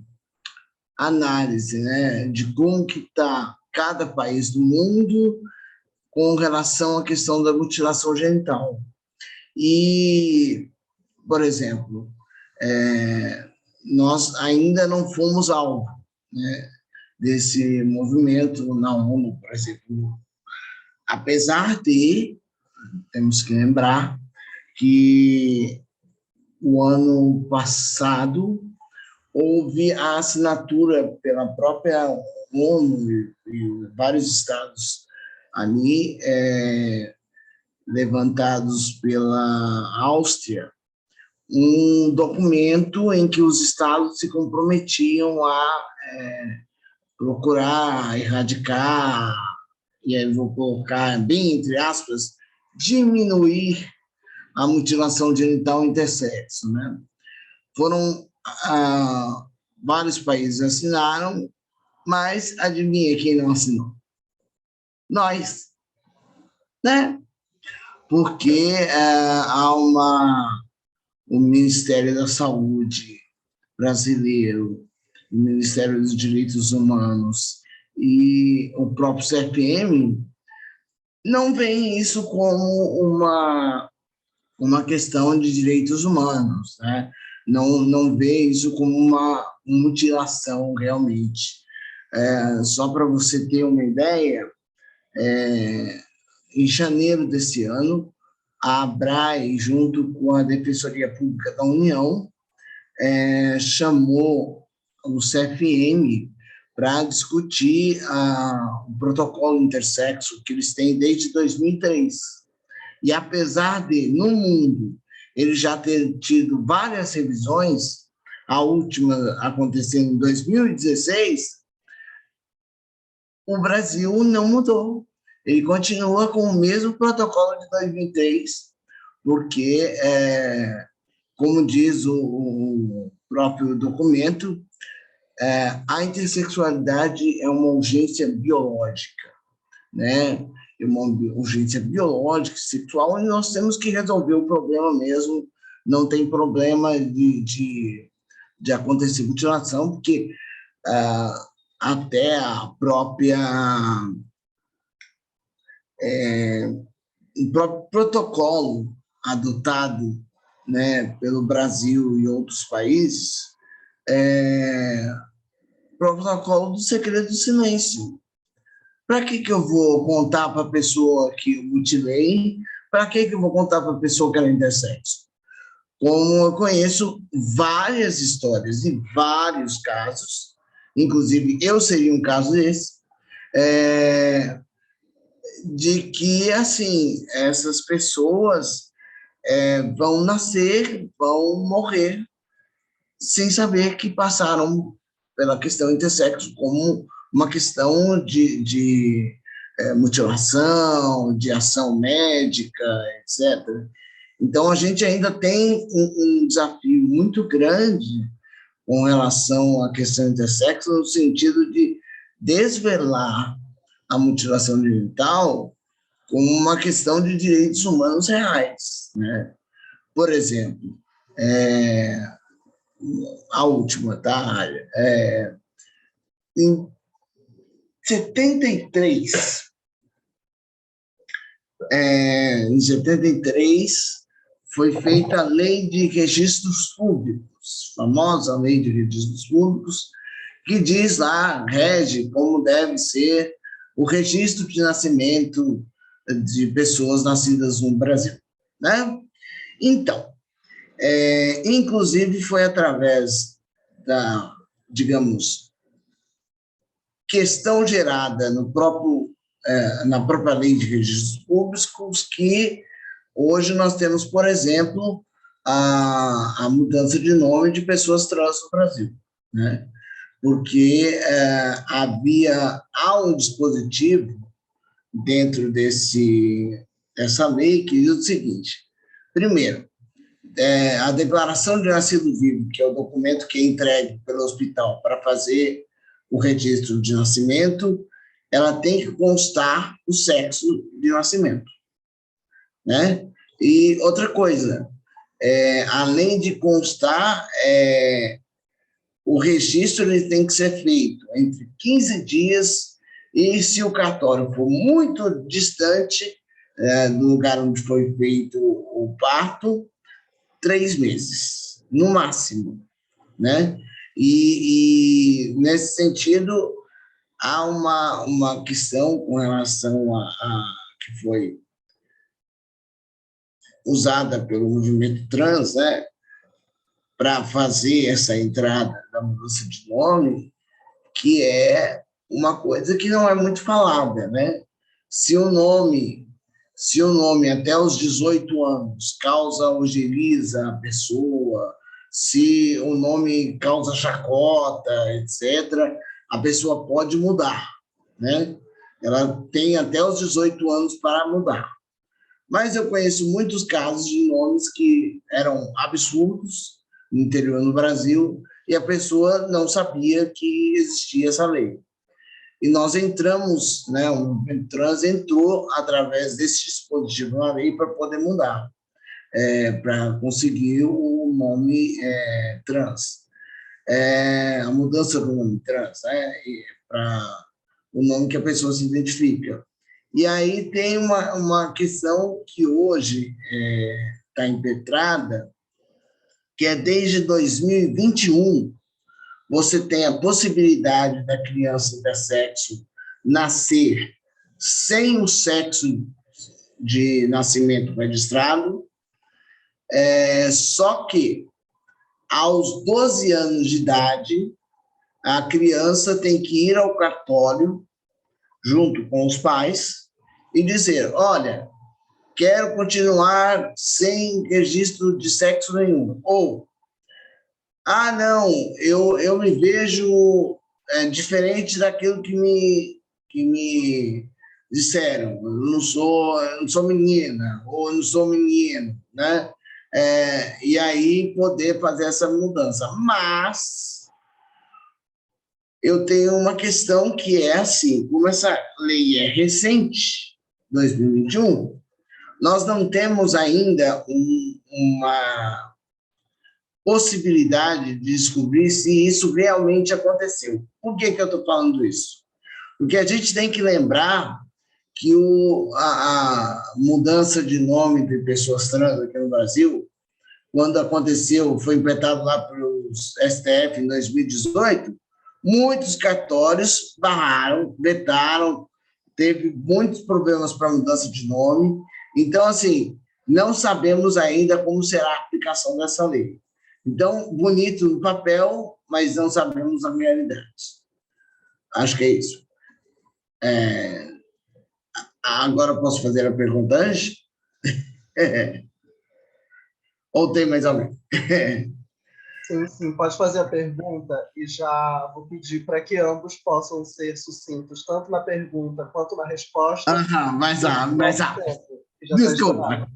análise, né, de como que está cada país do mundo com relação à questão da mutilação genital. E, por exemplo, nós ainda não fomos alvo, né, desse movimento na ONU, por exemplo, apesar de, temos que lembrar, que o ano passado houve a assinatura pela própria ONU e vários estados ali, levantados pela Áustria, um documento em que os estados se comprometiam a procurar erradicar, e aí vou colocar bem entre aspas, diminuir a mutilação genital intersexo, né? Foram vários países assinaram, mas adivinha quem não assinou? Nós, né? porque há o Ministério da Saúde brasileiro, o Ministério dos Direitos Humanos e o próprio CFM não veem isso como uma questão de direitos humanos, né? Não vê isso como uma mutilação realmente. Só para você ter uma ideia, em janeiro desse ano, a ABRAE, junto com a Defensoria Pública da União, chamou o CFM para discutir o protocolo intersexo que eles têm desde 2003. E apesar de, no mundo, ele já ter tido várias revisões, a última acontecendo em 2016, o Brasil não mudou. Ele continua com o mesmo protocolo de 2003, porque, como diz o próprio documento, a intersexualidade é uma urgência biológica, né? É uma urgência biológica, sexual, e nós temos que resolver o problema mesmo. Não tem problema de acontecer mutilação, porque até a própria o próprio protocolo adotado, né, pelo Brasil e outros países, protocolo do segredo do silêncio. Para que eu vou contar para a pessoa que eu mutilei? Para que eu vou contar para a pessoa que ela é intersexo? Como eu conheço várias histórias e vários casos, inclusive eu seria um caso desse, de que, assim, essas pessoas vão nascer, vão morrer, sem saber que passaram pela questão intersexo como uma questão de mutilação, de ação médica, etc. Então, a gente ainda tem um desafio muito grande com relação à questão intersexo, no sentido de desvelar a mutilação genital como uma questão de direitos humanos reais, né? Por exemplo, a última, tá? Em 73, foi feita a Lei de Registros Públicos, famosa Lei de Registros Públicos, que diz lá, rege como deve ser o registro de nascimento de pessoas nascidas no Brasil, né? Então, inclusive foi através da, digamos, questão gerada no próprio, na própria Lei de Registros Públicos que hoje nós temos, por exemplo, a mudança de nome de pessoas trans no Brasil, né? Porque há um dispositivo dentro dessa lei que diz o seguinte: primeiro, a declaração de nascido vivo, que é o documento que é entregue pelo hospital para fazer o registro de nascimento, ela tem que constar o sexo de nascimento, né? E outra coisa, além de constar, o registro ele tem que ser feito entre 15 dias e, se o cartório for muito distante do lugar onde foi feito o parto, 3 meses, no máximo, né? E nesse sentido, há uma questão com relação a que foi usada pelo movimento trans, né, para fazer essa entrada da mudança de nome, que é uma coisa que não é muito falada, né? Se o nome até os 18 anos causa ojeriza a pessoa, se o nome causa chacota, etc., a pessoa pode mudar, né? Ela tem até os 18 anos para mudar. Mas eu conheço muitos casos de nomes que eram absurdos no interior do Brasil e a pessoa não sabia que existia essa lei. E nós entramos, né, o movimento trans entrou através desse dispositivo na lei para poder mudar, para conseguir o nome trans. A mudança do nome trans, né, para o nome que a pessoa se identifica. E aí tem uma questão que hoje está impetrada, que é desde 2021, você tem a possibilidade da criança intersexo nascer sem o sexo de nascimento registrado, só que aos 12 anos de idade, a criança tem que ir ao cartório, junto com os pais, e dizer, olha, quero continuar sem registro de sexo nenhum. Ou, não, eu me vejo diferente daquilo que me disseram. Eu não sou menina, ou eu não sou menino, né? E aí poder fazer essa mudança. Mas eu tenho uma questão que é assim, como essa lei é recente, 2021, nós não temos ainda uma possibilidade de descobrir se isso realmente aconteceu. Por que eu estou falando isso? Porque a gente tem que lembrar que a mudança de nome de pessoas trans aqui no Brasil, quando aconteceu, foi implementado lá pelo STF em 2018, muitos cartórios barraram, vetaram, teve muitos problemas para mudança de nome. Então, assim, não sabemos ainda como será a aplicação dessa lei. Então, bonito no papel, mas não sabemos a realidade. Acho que é isso. Agora posso fazer a pergunta, Ange? Ou tem mais alguém? Sim, pode fazer a pergunta e já vou pedir para que ambos possam ser sucintos, tanto na pergunta quanto na resposta. Mais rápido. Desculpa.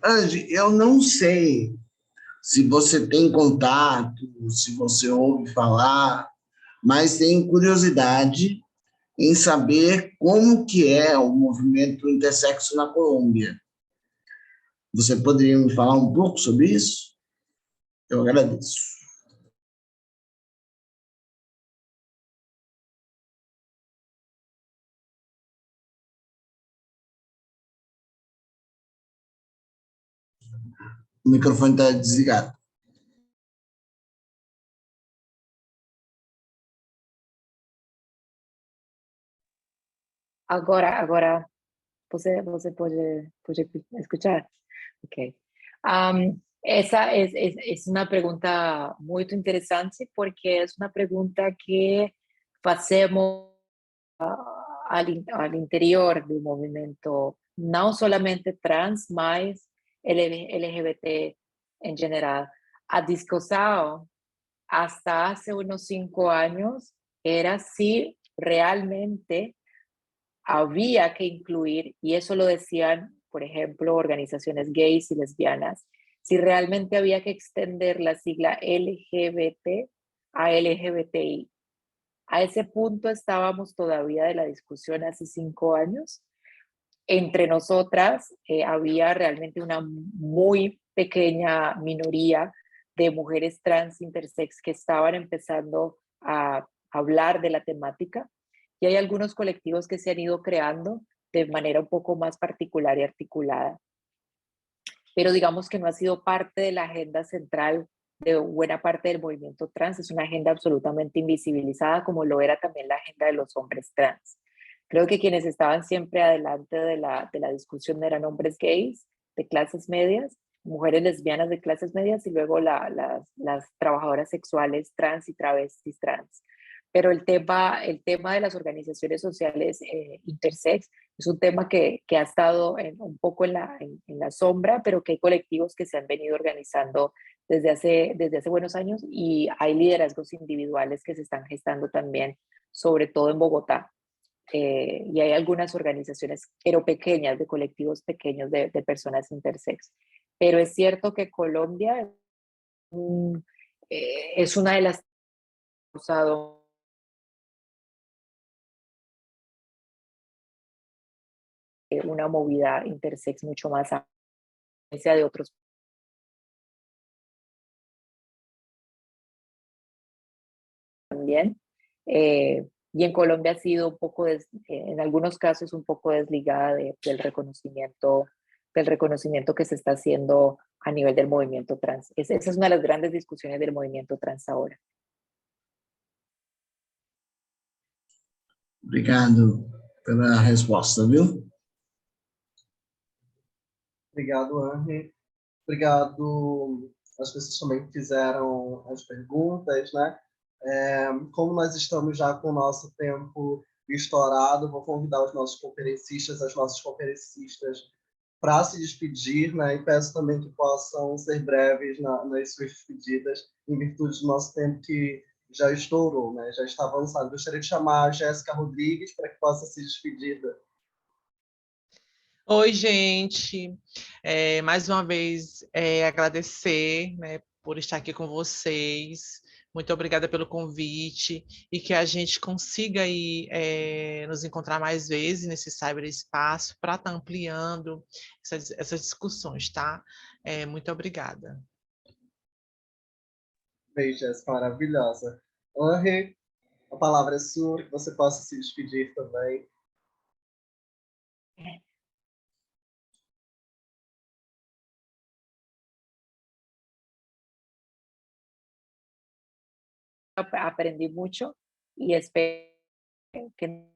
Ange, eu não sei se você tem contato, se você ouve falar, mas tenho curiosidade em saber como que é o movimento intersexo na Colômbia. Você poderia me falar um pouco sobre isso? Eu agradeço. O microfone está desligado. Agora, você pode escuchar? Ok. Esa es una pregunta muy interesante porque es una pregunta que hacemos al interior del movimiento, no solamente trans, mas LGBT en general. A discusión hasta hace unos 5 años era si realmente había que incluir, y eso lo decían, por ejemplo, organizaciones gays y lesbianas, si realmente había que extender la sigla LGBT a LGBTI. A ese punto estábamos todavía de la discusión hace 5 años. Entre nosotras había realmente una muy pequeña minoría de mujeres trans intersex que estaban empezando a hablar de la temática, y hay algunos colectivos que se han ido creando de manera un poco más particular y articulada. Pero digamos que no ha sido parte de la agenda central de buena parte del movimiento trans, es una agenda absolutamente invisibilizada, como lo era también la agenda de los hombres trans. Creo que quienes estaban siempre adelante de la discusión eran hombres gays de clases medias, mujeres lesbianas de clases medias y luego las trabajadoras sexuales trans y travestis trans. Pero el tema de las organizaciones sociales intersex es un tema que ha estado un poco en la sombra, pero que hay colectivos que se han venido organizando desde hace buenos años, y hay liderazgos individuales que se están gestando también, sobre todo en Bogotá. Y hay algunas organizaciones, pero pequeñas, de colectivos pequeños de personas intersex. Pero es cierto que Colombia es una de las que ha causado una movida intersex mucho más amplia de otros también. Y en Colombia ha sido un poco, en algunos casos, un poco desligada del reconocimiento que se está haciendo a nivel del movimiento trans. Esa es una de las grandes discusiones del movimiento trans ahora. Obrigado pela resposta, viu? Obrigado, Henry. Obrigado às pessoas também que fizeram as perguntas, né? Como nós estamos já com o nosso tempo estourado, vou convidar os nossos conferencistas, as nossas conferencistas, para se despedir, né? E peço também que possam ser breves nas suas despedidas, em virtude do nosso tempo que já estourou, né? Já está avançado. Gostaria de chamar a Jéssica Rodrigues para que possa se despedir. Oi, gente. Mais uma vez, agradecer, né, por estar aqui com vocês. Muito obrigada pelo convite e que a gente consiga aí, nos encontrar mais vezes nesse cyberespaço para estar ampliando essas discussões, tá? Muito obrigada. Beijo, Jéssica, maravilhosa. Henry, a palavra é sua, que você possa se despedir também. Aprendí mucho y espero que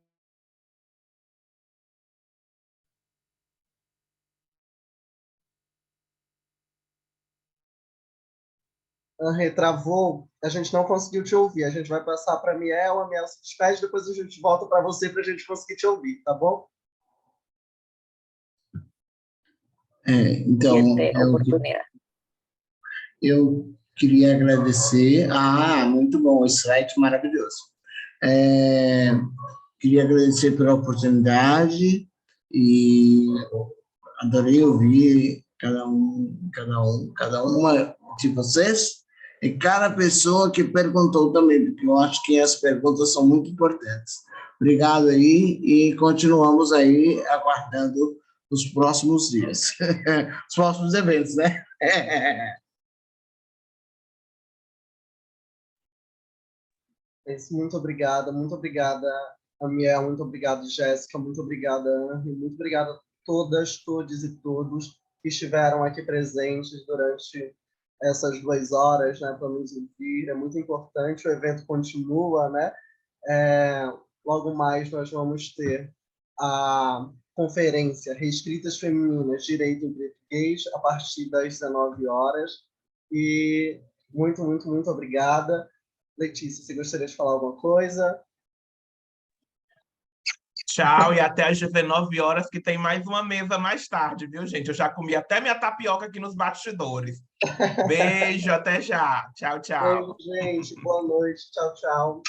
Henry, travou, a gente não conseguiu te ouvir. A gente vai passar para a Miel se despede, depois a gente volta para você para a gente conseguir te ouvir, tá bom? Então, eu queria agradecer. Muito bom, esse slide maravilhoso. Queria agradecer pela oportunidade e adorei ouvir cada uma de vocês e cada pessoa que perguntou também, porque eu acho que as perguntas são muito importantes. Obrigado aí e continuamos aí aguardando os próximos dias, os próximos eventos, né? Muito obrigada, Amiel, muito obrigado, Jéssica, muito obrigada, Henry, muito obrigada a todas, todos e todos que estiveram aqui presentes durante essas 2 horas, né, para nos ouvir. É muito importante, o evento continua, né? Logo mais nós vamos ter a conferência Reescritas Femininas, Direito em Português, a partir das 19 horas. E muito, muito, muito obrigada. Letícia, você gostaria de falar alguma coisa? Tchau, e até às 19 horas, que tem mais uma mesa mais tarde, viu, gente? Eu já comi até minha tapioca aqui nos bastidores. Beijo, até já. Tchau, tchau. Beijo, gente. Boa noite. Tchau, tchau.